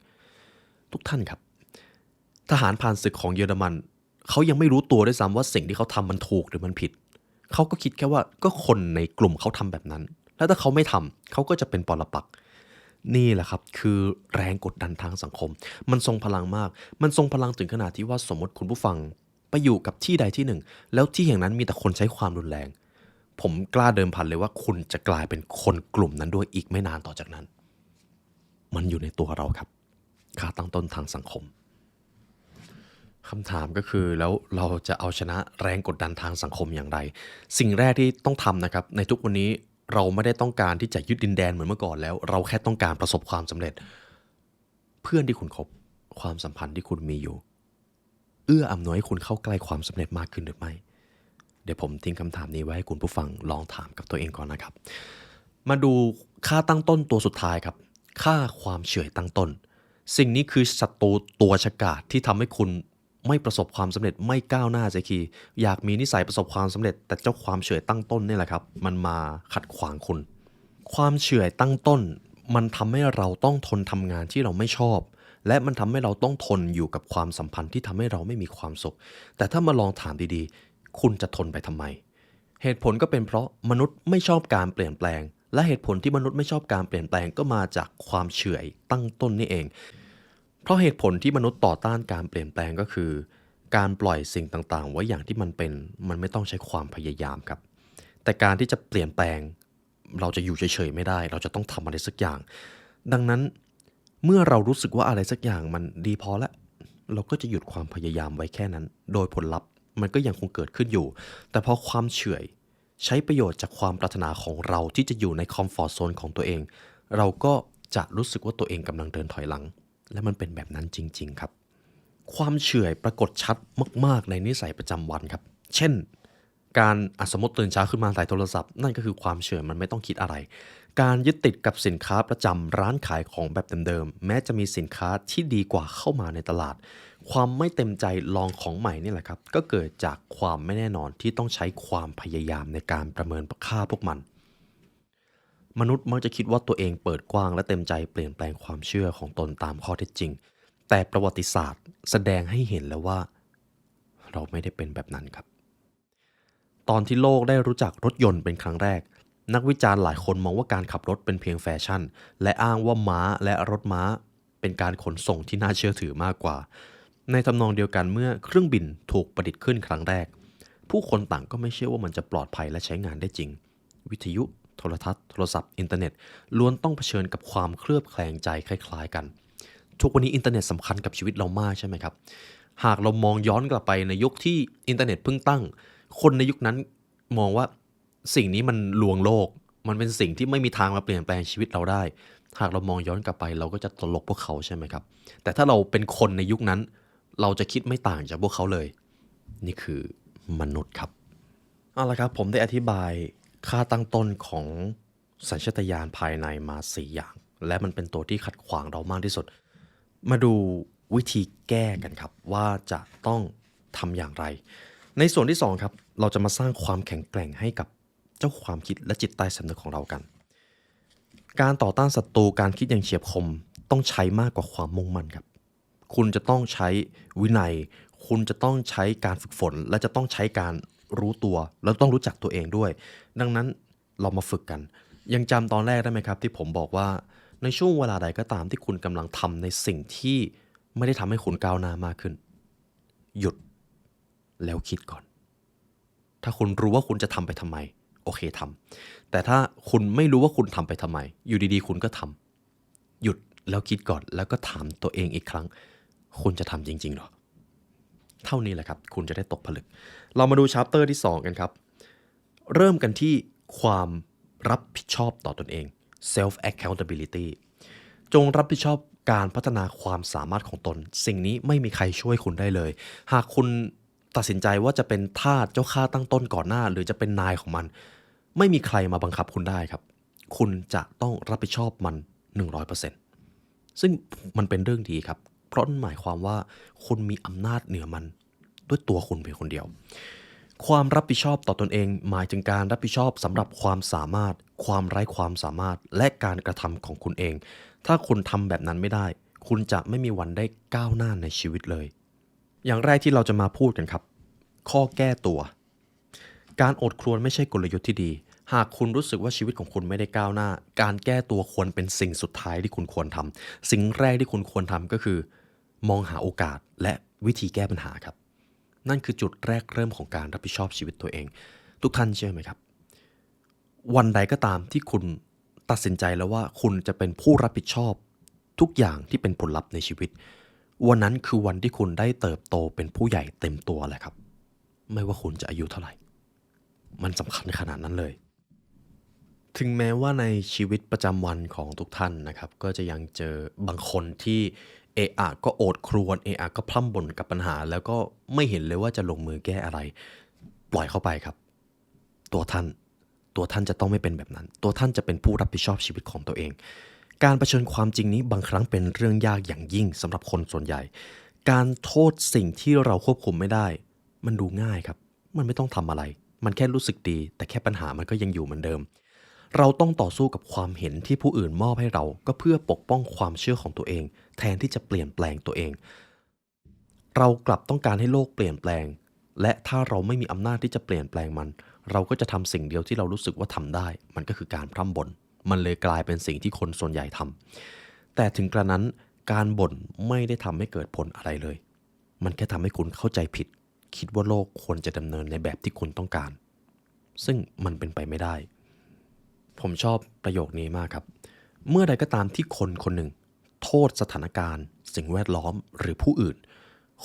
ทุกท่านครับทหารผ่านศึกของเยอรมันเขายังไม่รู้ตัวด้วยซ้ำว่าสิ่งที่เขาทำมันถูกหรือมันผิดเขาก็คิดแค่ว่าก็คนในกลุ่มเขาทำแบบนั้นแล้วถ้าเขาไม่ทำเขาก็จะเป็นปรปักษ์นี่แหละครับคือแรงกดดันทางสังคมมันทรงพลังมากมันทรงพลังถึงขนาดที่ว่าสมมติคุณผู้ฟังไปอยู่กับที่ใดที่หนึ่งแล้วที่อย่างนั้นมีแต่คนใช้ความรุนแรงผมกล้าเดิมพันเลยว่าคุณจะกลายเป็นคนกลุ่มนั้นด้วยอีกไม่นานต่อจากนั้นมันอยู่ในตัวเราครับค่าตั้งต้นทางสังคมคำถามก็คือแล้วเราจะเอาชนะแรงกดดันทางสังคมอย่างไรสิ่งแรกที่ต้องทำนะครับในทุกวันนี้เราไม่ได้ต้องการที่จะยึดดินแดนเหมือนเมื่อก่อนแล้วเราแค่ต้องการประสบความสำเร็จเพื่อนที่คุณคบความสัมพันธ์ที่คุณมีอยู่เอื้ออำนวยให้คุณเข้าใกล้ความสำเร็จมากขึ้นหรือไม่เดี๋ยวผมทิ้งคำถามนี้ไว้ให้คุณผู้ฟังลองถามกับตัวเองก่อนนะครับมาดูค่าตั้งต้นตัวสุดท้ายครับค่าความเฉื่อยตั้งต้นสิ่งนี้คือศัตรูตัวฉกาจที่ทำให้คุณไม่ประสบความสำเร็จไม่ก้าวหน้าสักทีอยากมีนิสัยประสบความสำเร็จแต่เจ้าความเฉื่อยตั้งต้นนี่แหละครับมันมาขัดขวางคุณความเฉื่อยตั้งต้นมันทำให้เราต้องทนทำงานที่เราไม่ชอบและมันทำให้เราต้องทนอยู่กับความสัมพันธ์ที่ทำให้เราไม่มีความสุขแต่ถ้ามาลองถามดีๆคุณจะทนไปทำไมเหตุผลก็เป็นเพราะมนุษย์ไม่ชอบการเปลี่ยนแปลงและเหตุผลที่มนุษย์ไม่ชอบการเปลี่ยนแปลงก็มาจากความเฉื่อยตั้งต้นนี่เองเพราะเหตุผลที่มนุษย์ต่อต้านการเปลี่ยนแปลงก็คือการปล่อยสิ่งต่างๆไว้อย่างที่มันเป็นมันไม่ต้องใช้ความพยายามครับแต่การที่จะเปลี่ยนแปลงเราจะอยู่เฉยๆไม่ได้เราจะต้องทำอะไรสักอย่างดังนั้นเมื่อเรารู้สึกว่าอะไรสักอย่างมันดีพอแล้วเราก็จะหยุดความพยายามไว้แค่นั้นโดยผลลัพธ์มันก็ยังคงเกิดขึ้นอยู่แต่พอความเฉื่อยใช้ประโยชน์จากความปรารถนาของเราที่จะอยู่ในคอมฟอร์ทโซนของตัวเองเราก็จะรู้สึกว่าตัวเองกำลังเดินถอยหลังและมันเป็นแบบนั้นจริงๆครับความเฉื่อยปรากฏชัดมากๆในนิสัยประจำวันครับเช่นการสมมติตื่นเช้าขึ้นมาใส่โทรศัพท์นั่นก็คือความเฉื่อยมันไม่ต้องคิดอะไรการยึดติดกับสินค้าประจำร้านขายของแบบเดิมๆแม้จะมีสินค้าที่ดีกว่าเข้ามาในตลาดความไม่เต็มใจลองของใหม่นี่แหละครับก็เกิดจากความไม่แน่นอนที่ต้องใช้ความพยายามในการประเมินค่าพวกมันมนุษย์มักจะคิดว่าตัวเองเปิดกว้างและเต็มใจเปลี่ยนแปลงความเชื่อของตนตามข้อเท็จจริงแต่ประวัติศาสตร์แสดงให้เห็นแล้วว่าเราไม่ได้เป็นแบบนั้นครับตอนที่โลกได้รู้จักรถยนต์เป็นครั้งแรกนักวิจารณ์หลายคนมองว่าการขับรถเป็นเพียงแฟชั่นและอ้างว่าม้าและรถม้าเป็นการขนส่งที่น่าเชื่อถือมากกว่าในทำนองเดียวกันเมื่อเครื่องบินถูกประดิษฐ์ขึ้นครั้งแรกผู้คนต่างก็ไม่เชื่อว่ามันจะปลอดภัยและใช้งานได้จริงวิทยุโทรทัศน์โทรศัพท์อินเทอร์เน็ตล้วนต้องเผชิญกับความเคลือบแคลงใจคล้ายๆกันทุกวันนี้อินเทอร์เน็ตสำคัญกับชีวิตเรามากใช่ไหมครับหากเรามองย้อนกลับไปในยุคที่อินเทอร์เน็ตเพิ่งตั้งคนในยุคนั้นมองว่า สิ่งนี้มันลวงโลกมันเป็นสิ่งที่ไม่มีทางมาเปลี่ยนแปลงชีวิตเราได้หากเรามองย้อนกลับไปเราก็จะตลกพวกเขาใช่ไหมครับแต่ถ้าเราเป็นคนในยุคนั้นเราจะคิดไม่ต่างจากพวกเขาเลยนี่คือมนุษย์ครับเอาละครับผมได้อธิบายค่าตั้งต้นของสัญชาตญาณภายในมา4อย่างและมันเป็นตัวที่ขัดขวางเรามากที่สุดมาดูวิธีแก้กันครับว่าจะต้องทำอย่างไรในส่วนที่2ครับเราจะมาสร้างความแข็งแกร่งให้กับเจ้าความคิดและจิตใต้สำนึกของเรากันการต่อต้านศัตรูการคิดอย่างเฉียบคมต้องใช้มากกว่าความมุ่งมั่นครับคุณจะต้องใช้วินัยคุณจะต้องใช้การฝึกฝนและจะต้องใช้การรู้ตัวแล้วต้องรู้จักตัวเองด้วยดังนั้นเรามาฝึกกันยังจำตอนแรกได้ไหมครับที่ผมบอกว่าในช่วงเวลาใดก็ตามที่คุณกำลังทำในสิ่งที่ไม่ได้ทำให้คุณก้าวหน้ามากขึ้นหยุดแล้วคิดก่อนถ้าคุณรู้ว่าคุณจะทำไปทำไมโอเคทำแต่ถ้าคุณไม่รู้ว่าคุณทำไปทำไมอยู่ดีๆคุณก็ทำหยุดแล้วคิดก่อนแล้วก็ถามตัวเองอีกครั้งคุณจะทำจริงๆหรอเท่านี้แหละครับคุณจะได้ตกผลึกเรามาดูชัปเตอร์ที่2กันครับเริ่มกันที่ความรับผิดชอบต่อตนเอง self accountability จงรับผิดชอบการพัฒนาความสามารถของตนสิ่งนี้ไม่มีใครช่วยคุณได้เลยหากคุณตัดสินใจว่าจะเป็นทาสเจ้าข้าตั้งต้นก่อนหน้าหรือจะเป็นนายของมันไม่มีใครมาบังคับคุณได้ครับคุณจะต้องรับผิดชอบมัน 100% ซึ่งมันเป็นเรื่องดีครับเพราะนั่นหมายความว่าคุณมีอำนาจเหนือมันด้วยตัวคุณเพียงคนเดียวความรับผิดชอบต่อตนเองหมายถึงการรับผิดชอบสำหรับความสามารถความไร้ความสามารถและการกระทำของคุณเองถ้าคุณทำแบบนั้นไม่ได้คุณจะไม่มีวันได้ก้าวหน้าในชีวิตเลยอย่างแรกที่เราจะมาพูดกันครับข้อแก้ตัวการอดครวญไม่ใช่กลยุทธ์ที่ดีหากคุณรู้สึกว่าชีวิตของคุณไม่ได้ก้าวหน้าการแก้ตัวควรเป็นสิ่งสุดท้ายที่คุณควรทำสิ่งแรกที่คุณควรทำก็คือมองหาโอกาสและวิธีแก้ปัญหาครับนั่นคือจุดแรกเริ่มของการรับผิดชอบชีวิตตัวเองทุกท่านเชื่อไหมครับวันใดก็ตามที่คุณตัดสินใจแล้วว่าคุณจะเป็นผู้รับผิดชอบทุกอย่างที่เป็นผลลัพธ์ในชีวิตวันนั้นคือวันที่คุณได้เติบโตเป็นผู้ใหญ่เต็มตัวแหละครับไม่ว่าคุณจะอายุเท่าไหร่มันสำคัญขนาดนั้นเลยถึงแม้ว่าในชีวิตประจำวันของทุกท่านนะครับก็จะยังเจอบางคนที่เอะอะก็โอดครวญเอะอะก็พร่ำบ่นกับปัญหาแล้วก็ไม่เห็นเลยว่าจะลงมือแก้อะไรปล่อยเข้าไปครับตัวท่านจะต้องไม่เป็นแบบนั้นตัวท่านจะเป็นผู้รับผิดชอบชีวิตของตัวเองการเผชิญความจริงนี้บางครั้งเป็นเรื่องยากอย่างยิ่งสำหรับคนส่วนใหญ่การโทษสิ่งที่เราควบคุมไม่ได้มันดูง่ายครับมันไม่ต้องทำอะไรมันแค่รู้สึกดีแต่แค่ปัญหามันก็ยังอยู่เหมือนเดิมเราต้องต่อสู้กับความเห็นที่ผู้อื่นมอบให้เราก็เพื่อปกป้องความเชื่อของตัวเองแทนที่จะเปลี่ยนแปลงตัวเองเรากลับต้องการให้โลกเปลี่ยนแปลงและถ้าเราไม่มีอำนาจที่จะเปลี่ยนแปลงมันเราก็จะทำสิ่งเดียวที่เรารู้สึกว่าทำได้มันก็คือการพร่ำบ่นมันเลยกลายเป็นสิ่งที่คนส่วนใหญ่ทำแต่ถึงกระนั้นการบ่นไม่ได้ทำให้เกิดผลอะไรเลยมันแค่ทำให้คุณเข้าใจผิดคิดว่าโลกควรจะดำเนินในแบบที่คุณต้องการซึ่งมันเป็นไปไม่ได้ผมชอบประโยคนี้มากครับเมื่อใดก็ตามที่คนคนหนึ่งโทษสถานการณ์สิ่งแวดล้อมหรือผู้อื่น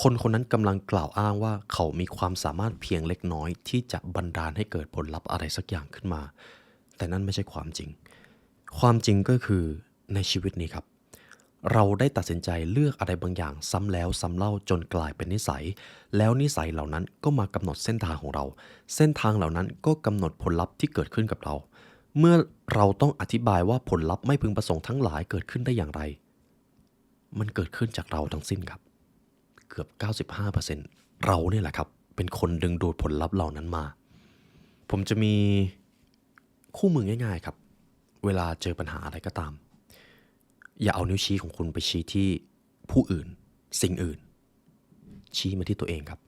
คนคนนั้นกำลังกล่าวอ้างว่าเขามีความสามารถเพียงเล็กน้อยที่จะบันดาลให้เกิดผลลัพธ์อะไรสักอย่างขึ้นมาแต่นั่นไม่ใช่ความจริงความจริงก็คือในชีวิตนี้ครับเราได้ตัดสินใจเลือกอะไรบางอย่างซ้ำแล้วซ้ำเล่าจนกลายเป็นนิสัยแล้วนิสัยเหล่านั้นก็มากำหนดเส้นทางของเราเส้นทางเหล่านั้นก็กำหนดผลลัพธ์ที่เกิดขึ้นกับเราเมื่อเราต้องอธิบายว่าผลลัพธ์ไม่พึงประสงค์ทั้งหลายเกิดขึ้นได้อย่างไรมันเกิดขึ้นจากเราทั้งสิ้นครับเกือบ 95% เราเนี่ยแหละครับเป็นคนดึงดูดผลลัพธ์เหล่านั้นมาผมจะมีคู่มือง่ายๆครับเวลาเจอปัญหาอะไรก็ตามอย่าเอานิ้วชี้ของคุณไปชี้ที่ผู้อื่นสิ่งอื่นชี้มาที่ตัวเองครับ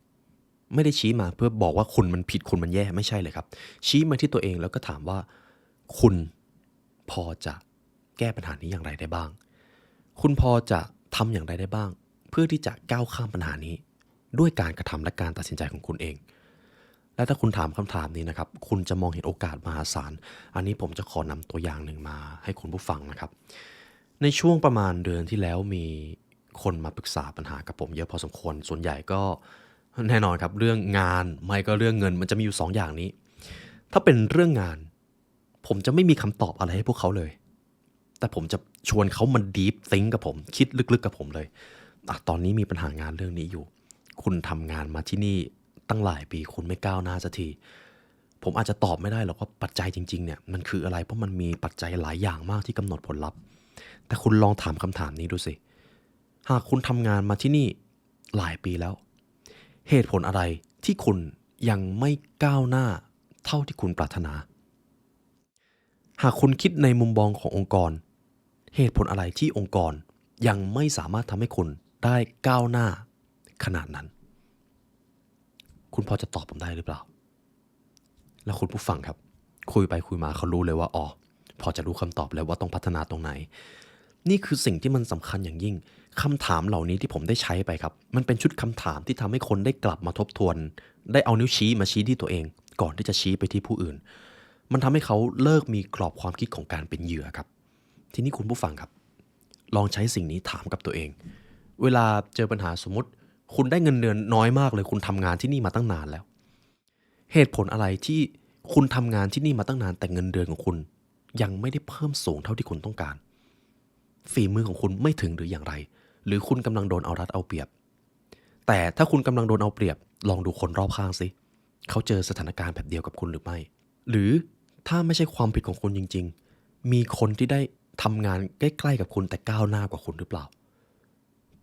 ไม่ได้ชี้มาเพื่อบอกว่าคุณมันผิดคุณมันแย่ไม่ใช่เลยครับชี้มาที่ตัวเองแล้วก็ถามว่าคุณพอจะแก้ปัญหานี้อย่างไรได้บ้างคุณพอจะทำอย่างไรได้บ้างเพื่อที่จะก้าวข้ามปัญหานี้ด้วยการกระทำและการตัดสินใจของคุณเองและถ้าคุณถามคำถามนี้นะครับคุณจะมองเห็นโอกาสมหาศาลอันนี้ผมจะขอนำตัวอย่างหนึ่งมาให้คุณผู้ฟังนะครับในช่วงประมาณเดือนที่แล้วมีคนมาปรึกษาปัญหากับผมเยอะพอสมควรส่วนใหญ่ก็แน่นอนครับเรื่องงานไม่ก็เรื่องเงินมันจะมีอยู่2 อย่างนี้ ถ้าเป็นเรื่องงานผมจะไม่มีคำตอบอะไรให้พวกเขาเลยแต่ผมจะชวนเขามันดีฟซิงกับผมคิดลึกๆกับผมเลยตอนนี้มีปัญหางานเรื่องนี้อยู่คุณทำงานมาที่นี่ตั้งหลายปีคุณไม่ก้าวหน้าสักทีผมอาจจะตอบไม่ได้หรอกว่าปัจจัยจริงๆเนี่ยมันคืออะไรเพราะมันมีปัจจัยหลายอย่างมากที่กำหนดผลลัพธ์แต่คุณลองถามคำถามนี้ดูสิหากคุณทำงานมาที่นี่หลายปีแล้วเหตุผลอะไรที่คุณยังไม่ก้าวหน้าเท่าที่คุณปรารถนาหากคุณคิดในมุมมองขององค์กรเหตุผลอะไรที่องค์กรยังไม่สามารถทำให้คุณได้ก้าวหน้าขนาดนั้นคุณพอจะตอบผมได้หรือเปล่าแล้วคุณผู้ฟังครับคุยไปคุยมาเขารู้เลยว่าพอจะรู้คำตอบแล้วว่าต้องพัฒนาตรงไหนนี่คือสิ่งที่มันสำคัญอย่างยิ่งคำถามเหล่านี้ที่ผมได้ใช้ไปครับมันเป็นชุดคำถามที่ทำให้คนได้กลับมาทบทวนได้เอานิ้วชี้มาชี้ที่ตัวเองก่อนที่จะชี้ไปที่ผู้อื่นมันทำให้เขาเลิกมีกรอบความคิดของการเป็นเหยื่อครับทีนี้คุณผู้ฟังครับลองใช้สิ่งนี้ถามกับตัวเองเวลาเจอปัญหาสมมติคุณได้เงินเดือนน้อยมากเลยคุณทำงานที่นี่มาตั้งนานแล้วเหตุผลอะไรที่คุณทำงานที่นี่มาตั้งนานแต่เงินเดือนของคุณยังไม่ได้เพิ่มสูงเท่าที่คุณต้องการฝีมือของคุณไม่ถึงหรืออย่างไรหรือคุณกำลังโดนเอารัดเอาเปรียบแต่ถ้าคุณกำลังโดนเอาเปรียบลองดูคนรอบข้างสิเขาเจอสถานการณ์แบบเดียวกับคุณหรือไม่หรือถ้าไม่ใช่ความผิดของคุณจริงๆมีคนที่ได้ทำงานใกล้ๆกับคุณแต่ก้าวหน้ากว่าคุณหรือเปล่า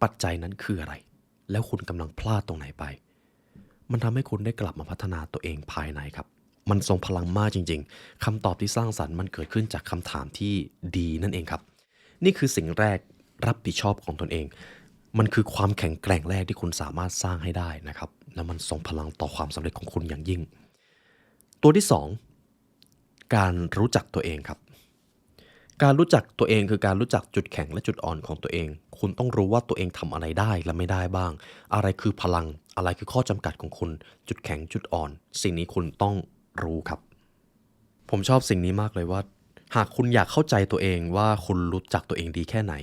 ปัจจัยนั้นคืออะไรแล้วคุณกำลังพลาดตรงไหนไปมันทำให้คุณได้กลับมาพัฒนาตัวเองภายในครับมันทรงพลังมากจริงๆคำตอบที่สร้างสรรค์มันเกิดขึ้นจากคำถามที่ดีนั่นเองครับนี่คือสิ่งแรกรับผิดชอบของตนเองมันคือความแข็งแกร่งแรกที่คุณสามารถสร้างให้ได้นะครับแล้วมันส่งพลังต่อความสำเร็จของคุณอย่างยิ่งตัวที่2การรู้จักตัวเองครับการรู้จักตัวเองคือการรู้จักจุดแข็งและจุดอ่อนของตัวเองคุณต้องรู้ว่าตัวเองทำอะไรได้และไม่ได้บ้างอะไรคือพลังอะไรคือข้อจำกัดของคุณจุดแข็งจุดอ่อนสิ่งนี้คุณต้องรู้ครับผมชอบสิ่งนี้มากเลยว่าหากคุณอยากเข้าใจตัวเองว่าคุณรู้จักตัวเองดีแค่ไหน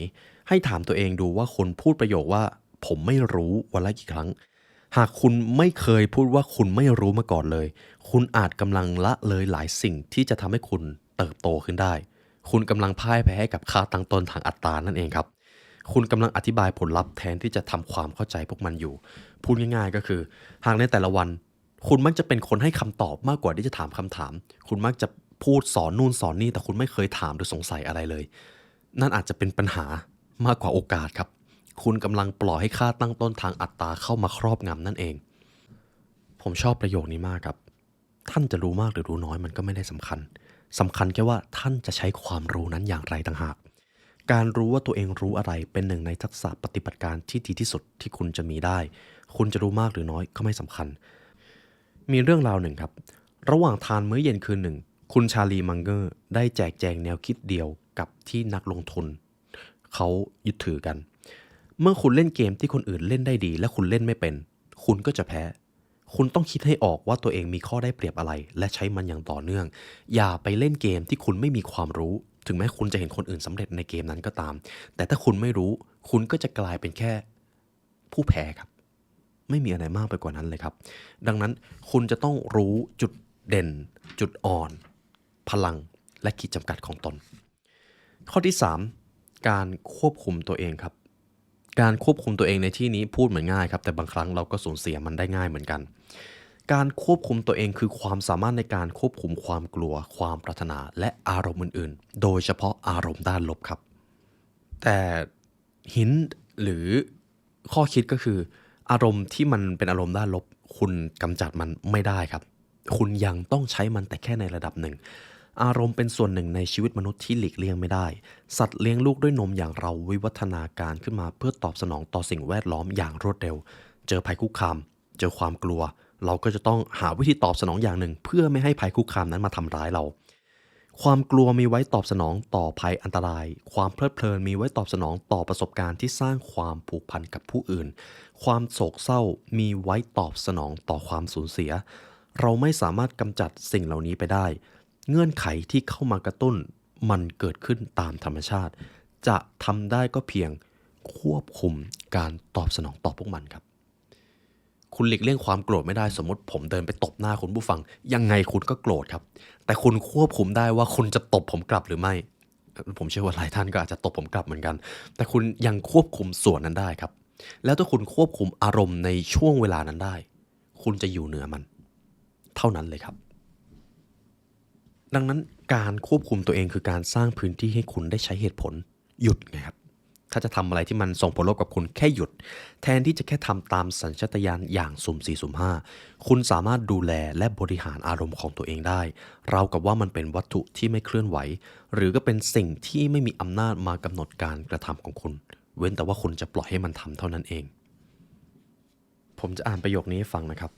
ให้ถามตัวเองดูว่าคุณพูดประโยคว่าผมไม่รู้วันละกี่ครั้งหากคุณไม่เคยพูดว่าคุณไม่รู้มาก่อนเลยคุณอาจกำลังละเลยหลายสิ่งที่จะทำให้คุณเติบโตขึ้นได้คุณกำลังพ่ายแพ้ให้กับค่าตั้งต้นทางอัตรานั่นเองครับคุณกำลังอธิบายผลลัพธ์แทนที่จะทำความเข้าใจพวกมันอยู่พูดง่ายๆก็คือหากในแต่ละวันคุณมักจะเป็นคนให้คำตอบมากกว่าที่จะถามคำถามคุณมักจะพูดสอนนู่นสอนนี่แต่คุณไม่เคยถามหรือสงสัยอะไรเลยนั่นอาจจะเป็นปัญหามากกว่าโอกาสครับคุณกำลังปล่อยให้ค่าตั้งต้นทางอัตราเข้ามาครอบงำนั่นเองผมชอบประโยคนี้มากครับท่านจะรู้มากหรือรู้น้อยมันก็ไม่ได้สำคัญแค่ว่าท่านจะใช้ความรู้นั้นอย่างไรต่างหากการรู้ว่าตัวเองรู้อะไรเป็นหนึ่งในทักษะปฏิบัติการที่ดีที่สุดที่คุณจะมีได้คุณจะรู้มากหรือน้อยก็ไม่สำคัญมีเรื่องราวหนึ่งครับระหว่างทานมื้อเย็นคืนหนึ่งคุณชาลีมังเกอร์ได้แจกแจงแนวคิดเดียวกับที่นักลงทุนเขายึดถือกันเมื่อคุณเล่นเกมที่คนอื่นเล่นได้ดีและคุณเล่นไม่เป็นคุณก็จะแพ้คุณต้องคิดให้ออกว่าตัวเองมีข้อได้เปรียบอะไรและใช้มันอย่างต่อเนื่องอย่าไปเล่นเกมที่คุณไม่มีความรู้ถึงแม้คุณจะเห็นคนอื่นสำเร็จในเกมนั้นก็ตามแต่ถ้าคุณไม่รู้คุณก็จะกลายเป็นแค่ผู้แพ้ครับไม่มีอะไรมากไปกว่านั้นเลยครับดังนั้นคุณจะต้องรู้จุดเด่นจุดอ่อนพลังและขีดจำกัดของตนข้อที่3การควบคุมตัวเองครับการควบคุมตัวเองในที่นี้พูดเหมือนง่ายครับแต่บางครั้งเราก็สูญเสียมันได้ง่ายเหมือนกันการควบคุมตัวเองคือความสามารถในการควบคุมความกลัวความปรารถนาและอารมณ์อื่นๆโดยเฉพาะอารมณ์ด้านลบครับแต่หินหรือข้อคิดก็คืออารมณ์ที่มันเป็นอารมณ์ด้านลบคุณกำจัดมันไม่ได้ครับคุณยังต้องใช้มันแต่แค่ในระดับหนึ่งอารมณ์เป็นส่วนหนึ่งในชีวิตมนุษย์ที่หลีกเลี่ยงไม่ได้สัตว์เลี้ยงลูกด้วยนมอย่างเราวิวัฒนาการขึ้นมาเพื่อตอบสนองต่อสิ่งแวดล้อมอย่างรวดเร็วเจอภัยคุกคามเจอความกลัวเราก็จะต้องหาวิธีตอบสนองอย่างหนึ่งเพื่อไม่ให้ภัยคุกคามนั้นมาทำร้ายเราความกลัวมีไว้ตอบสนองต่อภัยอันตรายความเพลิดเพลินมีไว้ตอบสนองต่อประสบการณ์ที่สร้างความผูกพันกับผู้อื่นความโศกเศร้ามีไว้ตอบสนองต่อความสูญเสียเราไม่สามารถกำจัดสิ่งเหล่านี้ไปได้เงื่อนไขที่เข้ามากระตุ้นมันเกิดขึ้นตามธรรมชาติจะทำได้ก็เพียงควบคุมการตอบสนองต่อพวกมันครับ คุณหลีกเลี่ยงความโกรธไม่ได้สมมติผมเดินไปตบหน้าคุณผู้ฟังยังไงคุณก็โกรธครับแต่คุณควบคุมได้ว่าคุณจะตบผมกลับหรือไม่ผมเชื่อว่าหลายท่านก็อาจจะตบผมกลับเหมือนกันแต่คุณยังควบคุมส่วนนั้นได้ครับแล้วถ้าคุณควบคุมอารมณ์ในช่วงเวลานั้นได้คุณจะอยู่เหนือมันเท่านั้นเลยครับดังนั้นการควบคุมตัวเองคือการสร้างพื้นที่ให้คุณได้ใช้เหตุผลหยุดไงครับถ้าจะทำอะไรที่มันส่งผลลบกับคุณแค่หยุดแทนที่จะแค่ทำตามสัญชาตญาณอย่างสุ่มสี่สุ่มห้าคุณสามารถดูแลและบริหารอารมณ์ของตัวเองได้ราวกับว่ามันเป็นวัตถุที่ไม่เคลื่อนไหวหรือก็เป็นสิ่งที่ไม่มีอำนาจมากำหนดการกระทำของคุณเว้นแต่ว่าคุณจะปล่อยให้มันทำเท่านั้นเองผมจะอ่านประโยคนี้ให้ฟังนะครับ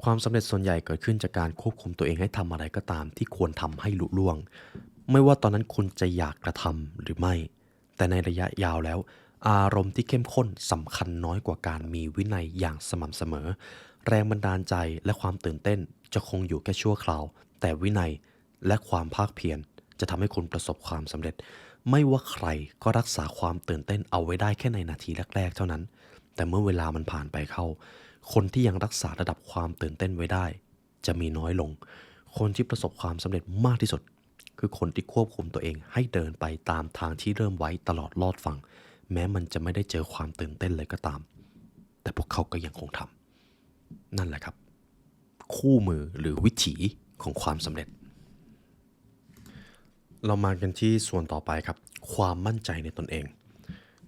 ความสำเร็จส่วนใหญ่เกิดขึ้นจากการควบคุมตัวเองให้ทำอะไรก็ตามที่ควรทำให้ลุล่วงไม่ว่าตอนนั้นคุณจะอยากกระทำหรือไม่แต่ในระยะยาวแล้วอารมณ์ที่เข้มข้นสำคัญน้อยกว่าการมีวินัยอย่างสม่ำเสมอแรงบันดาลใจและความตื่นเต้นจะคงอยู่แค่ชั่วคราวแต่วินัยและความภาคเพียรจะทำให้คุณประสบความสำเร็จไม่ว่าใครก็รักษาความตื่นเต้นเอาไว้ได้แค่ในนาทีแรกๆเท่านั้นแต่เมื่อเวลามันผ่านไปเข้า คนที่ยังรักษาระดับความตื่นเต้นไว้ได้จะมีน้อยลง คนที่ประสบความสำเร็จมากที่สุดคือคนที่ควบคุมตัวเองให้เดินไปตามทางที่เริ่มไว้ตลอดลอดฝั่งแม้มันจะไม่ได้เจอความตื่นเต้นเลยก็ตามแต่พวกเขาก็ยังคงทำนั่นแหละครับคู่มือหรือวิถีของความสำเร็จเรามากันที่ส่วนต่อไปครับความมั่นใจในตนเอง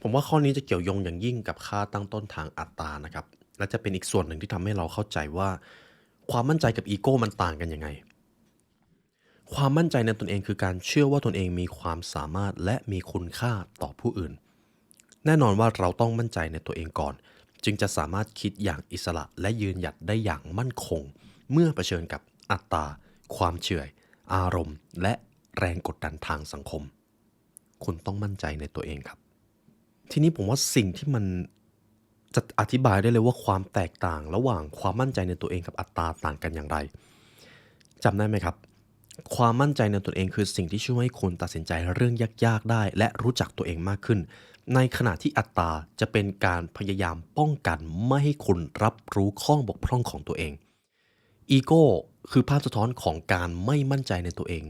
ผมว่าข้อนี้จะเกี่ยวโยงอย่างยิ่งกับค่าตั้งต้นทางอัตรานะครับ และจะเป็นอีกส่วนหนึ่งที่ทำให้เราเข้าใจว่าความมั่นใจกับอีโก้มันต่างกันยังไงความมั่นใจในตนเองคือการเชื่อว่าตนเองมีความสามารถและมีคุณค่าต่อผู้อื่นแน่นอนว่าเราต้องมั่นใจในตัวเองก่อนจึงจะสามารถคิดอย่างอิสระและยืนหยัดได้อย่างมั่นคงเมื่อเผชิญกับอัตราความเฉื่อยอารมณ์และแรงกดดันทางสังคมคุณต้องมั่นใจในตัวเองครับทีนี้ผมว่าสิ่งที่มัน จะอธิบายได้เลยว่าความแตกต่างระหว่างความมั่นใจในตัวเองกับอัตราต่างกันอย่างไรจำได้ไหมครับความมั่นใจในตัวเองคือสิ่งที่ช่วยให้คุณตัดสินใจเรื่องยากๆได้และรู้จักตัวเองมากขึ้นในขณะที่อัตราจะเป็นการพยายามป้องกันไม่ให้คุณรับรู้ข้อบกพร่องของตัวเองอีโก้คือภาพสะท้อนของการไม่มั่นใจในตัวเอง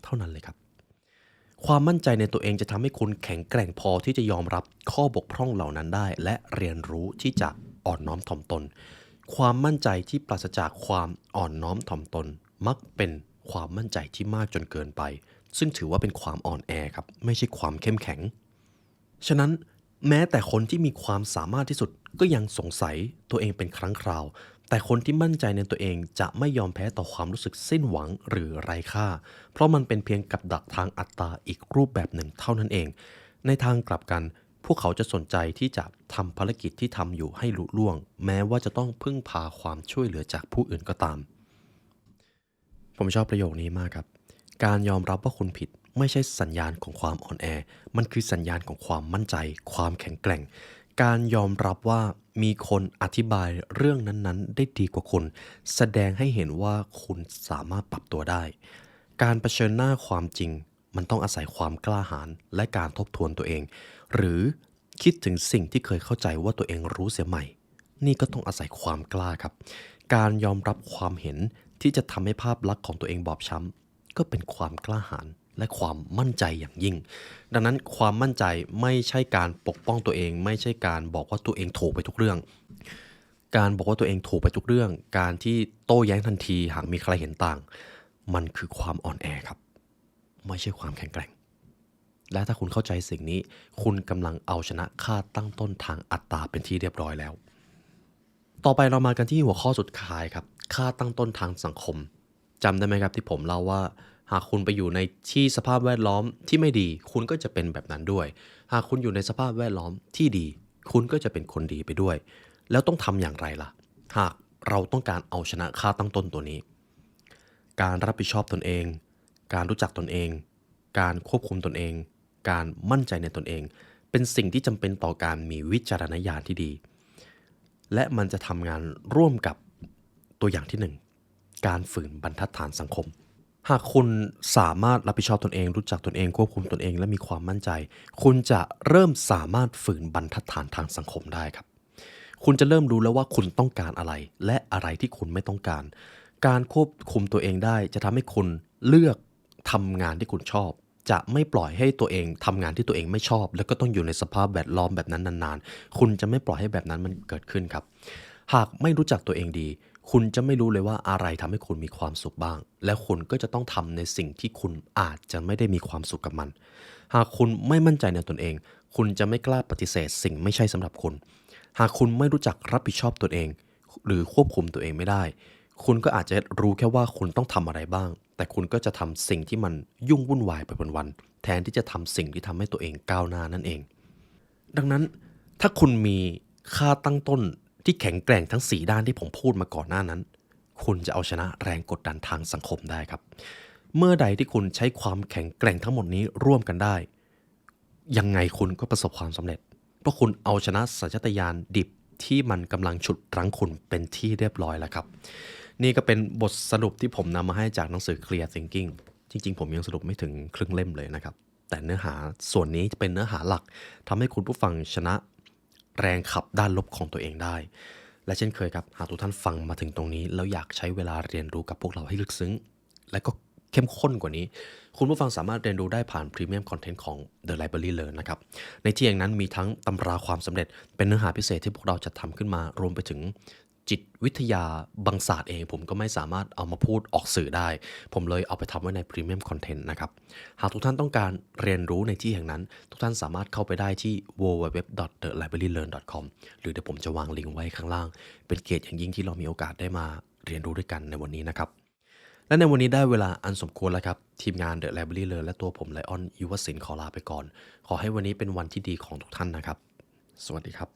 เท่านั้นเลยครับ ความมั่นใจในตัวเองจะทำให้คุณแข็งแกร่งพอที่จะยอมรับข้อบกพร่องเหล่านั้นได้และเรียนรู้ที่จะอ่อนน้อมถ่อมตนความมั่นใจที่ปราศจากความอ่อนน้อมถ่อมตนมักเป็นความมั่นใจที่มากจนเกินไปซึ่งถือว่าเป็นความอ่อนแอครับไม่ใช่ความเข้มแข็งฉะนั้นแม้แต่คนที่มีความสามารถที่สุดก็ยังสงสัยตัวเองเป็นครั้งคราวแต่คนที่มั่นใจในตัวเองจะไม่ยอมแพ้ต่อความรู้สึกสิ้นหวังหรือไร้ค่าเพราะมันเป็นเพียงกับดักทางอัตตาอีกรูปแบบหนึ่งเท่านั้นเองในทางกลับกันพวกเขาจะสนใจที่จะทำภารกิจที่ทำอยู่ให้ลุล่วงแม้ว่าจะต้องพึ่งพาความช่วยเหลือจากผู้อื่นก็ตามผมชอบประโยคนี้มากครับการยอมรับว่าคุณผิดไม่ใช่สัญญาณของความอ่อนแอมันคือสัญญาณของความมั่นใจความแข็งแกร่ง การยอมรับว่ามีคนอธิบายเรื่องนั้นๆได้ดีกว่าคุณแสดงให้เห็นว่าคุณสามารถปรับตัวได้การเผชิญหน้าความจริงมันต้องอาศัยความกล้าหาญและการทบทวนตัวเองหรือคิดถึงสิ่งที่เคยเข้าใจว่าตัวเองรู้เสียใหม่นี่ก็ต้องอาศัยความกล้าครับการยอมรับความเห็นที่จะทำให้ภาพลักษณ์ของตัวเองบอบช้ำก็เป็นความกล้าหาญและความมั่นใจอย่างยิ่ง ดังนั้นความมั่นใจไม่ใช่การปกป้องตัวเองไม่ใช่การบอกว่าตัวเองถูกไปทุกเรื่องการบอกว่าตัวเองถูกไปทุกเรื่องการที่โต้แย้งทันทีหากมีใครเห็นต่างมันคือความอ่อนแอครับไม่ใช่ความแข็งแกร่งและถ้าคุณเข้าใจสิ่งนี้คุณกำลังเอาชนะค่าตั้งต้นทางอัตตาเป็นที่เรียบร้อยแล้วต่อไปเรามากันที่หัวข้อสุดท้ายครับค่าตั้งต้นทางสังคมจำได้ไหมครับที่ผมเล่าว่า หากคุณไปอยู่ในที่สภาพแวดล้อมที่ไม่ดีคุณก็จะเป็นแบบนั้นด้วยหากคุณอยู่ในสภาพแวดล้อมที่ดีคุณก็จะเป็นคนดีไปด้วยแล้วต้องทำอย่างไรล่ะหากเราต้องการเอาชนะค่าตั้งต้นตัวนี้การรับผิดชอบตนเองการรู้จักตนเองการควบคุมตนเองการมั่นใจในตนเองเป็นสิ่งที่จำเป็นต่อการมีวิจารณญาณที่ดีและมันจะทำงานร่วมกับตัวอย่างที่1การฝืนบรรทัดฐานสังคม หากคุณสามารถรับผิดชอบตนเองรู้จักตนเองควบคุมตนเองและมีความมั่นใจคุณจะเริ่มสามารถฝืนบรรทัดฐานทางสังคมได้ครับ คุณจะเริ่มรู้แล้วว่าคุณต้องการอะไรและอะไรที่คุณไม่ต้องการการควบคุมตัวเองได้จะทำให้คุณเลือกทำงานที่คุณชอบจะไม่ปล่อยให้ตัวเองทำงานที่ตัวเองไม่ชอบแล้วก็ต้องอยู่ในสภาพแวดล้อมแบบนั้นนานๆคุณจะไม่ปล่อยให้แบบนั้นมันเกิดขึ้นครับหากไม่รู้จักตัวเองดีคุณจะไม่รู้เลยว่าอะไรทำให้คุณมีความสุขบ้างและคุณก็จะต้องทำในสิ่งที่คุณอาจจะไม่ได้มีความสุขกับมันหากคุณไม่มั่นใจในตนเองคุณจะไม่กล้าปฏิเสธสิ่งไม่ใช่สำหรับคุณหากคุณไม่รู้จักรับผิดชอบตัวเองหรือควบคุมตัวเองไม่ได้คุณก็อาจจะรู้แค่ว่าคุณต้องทำอะไรบ้างแต่คุณก็จะทำสิ่งที่มันยุ่งวุ่นวายไปวันๆแทนที่จะทำสิ่งที่ทำให้ตัวเองก้าวหน้านั่นเองดังนั้นถ้าคุณมีค่าตั้งต้นที่แข็งแกร่งทั้ง4ด้านที่ผมพูดมาก่อนหน้านั้นคุณจะเอาชนะแรงกดดันทางสังคมได้ครับเมื่อใดที่คุณใช้ความแข็งแกร่งทั้งหมดนี้ร่วมกันได้ยังไงคุณก็ประสบความสำเร็จเพราะคุณเอาชนะสัญชาตญาณดิบที่มันกำลังฉุดรั้งคุณเป็นที่เรียบร้อยแล้วครับนี่ก็เป็นบทสรุปที่ผมนำมาให้จากหนังสือ Clear Thinking จริงๆผมยังสรุปไม่ถึงครึ่งเล่มเลยนะครับแต่เนื้อหาส่วนนี้จะเป็นเนื้อหาหลักทำให้คุณผู้ฟังชนะแรงขับด้านลบของตัวเองได้และเช่นเคยครับหากทุกท่านฟังมาถึงตรงนี้แล้วอยากใช้เวลาเรียนรู้กับพวกเราให้ลึกซึ้งและก็เข้มข้นกว่านี้คุณผู้ฟังสามารถเรียนรู้ได้ผ่านพรีเมียมคอนเทนต์ของ The Library Learn นะครับในที่อย่างนั้นมีทั้งตำราความสำเร็จเป็นเนื้อหาพิเศษที่พวกเราจะทำขึ้นมารวมไปถึงจิตวิทยาบางศาสตร์เองผมก็ไม่สามารถเอามาพูดออกสื่อได้ผมเลยเอาไปทำไว้ในพรีเมียมคอนเทนต์นะครับหากทุกท่านต้องการเรียนรู้ในที่แห่งนั้นทุกท่านสามารถเข้าไปได้ที่ www.thelibrarylearn.com หรือเดี๋ยวผมจะวางลิงก์ไว้ข้างล่างเป็นเกียรติอย่างยิ่งที่เรามีโอกาสได้มาเรียนรู้ด้วยกันในวันนี้นะครับและในวันนี้ได้เวลาอันสมควรแล้วครับทีมงาน The Library Learn และตัวผมไลออนยุวศิลป์ขอลาไปก่อนขอให้วันนี้เป็นวันที่ดีของทุกท่านนะครับสวัสดีครับ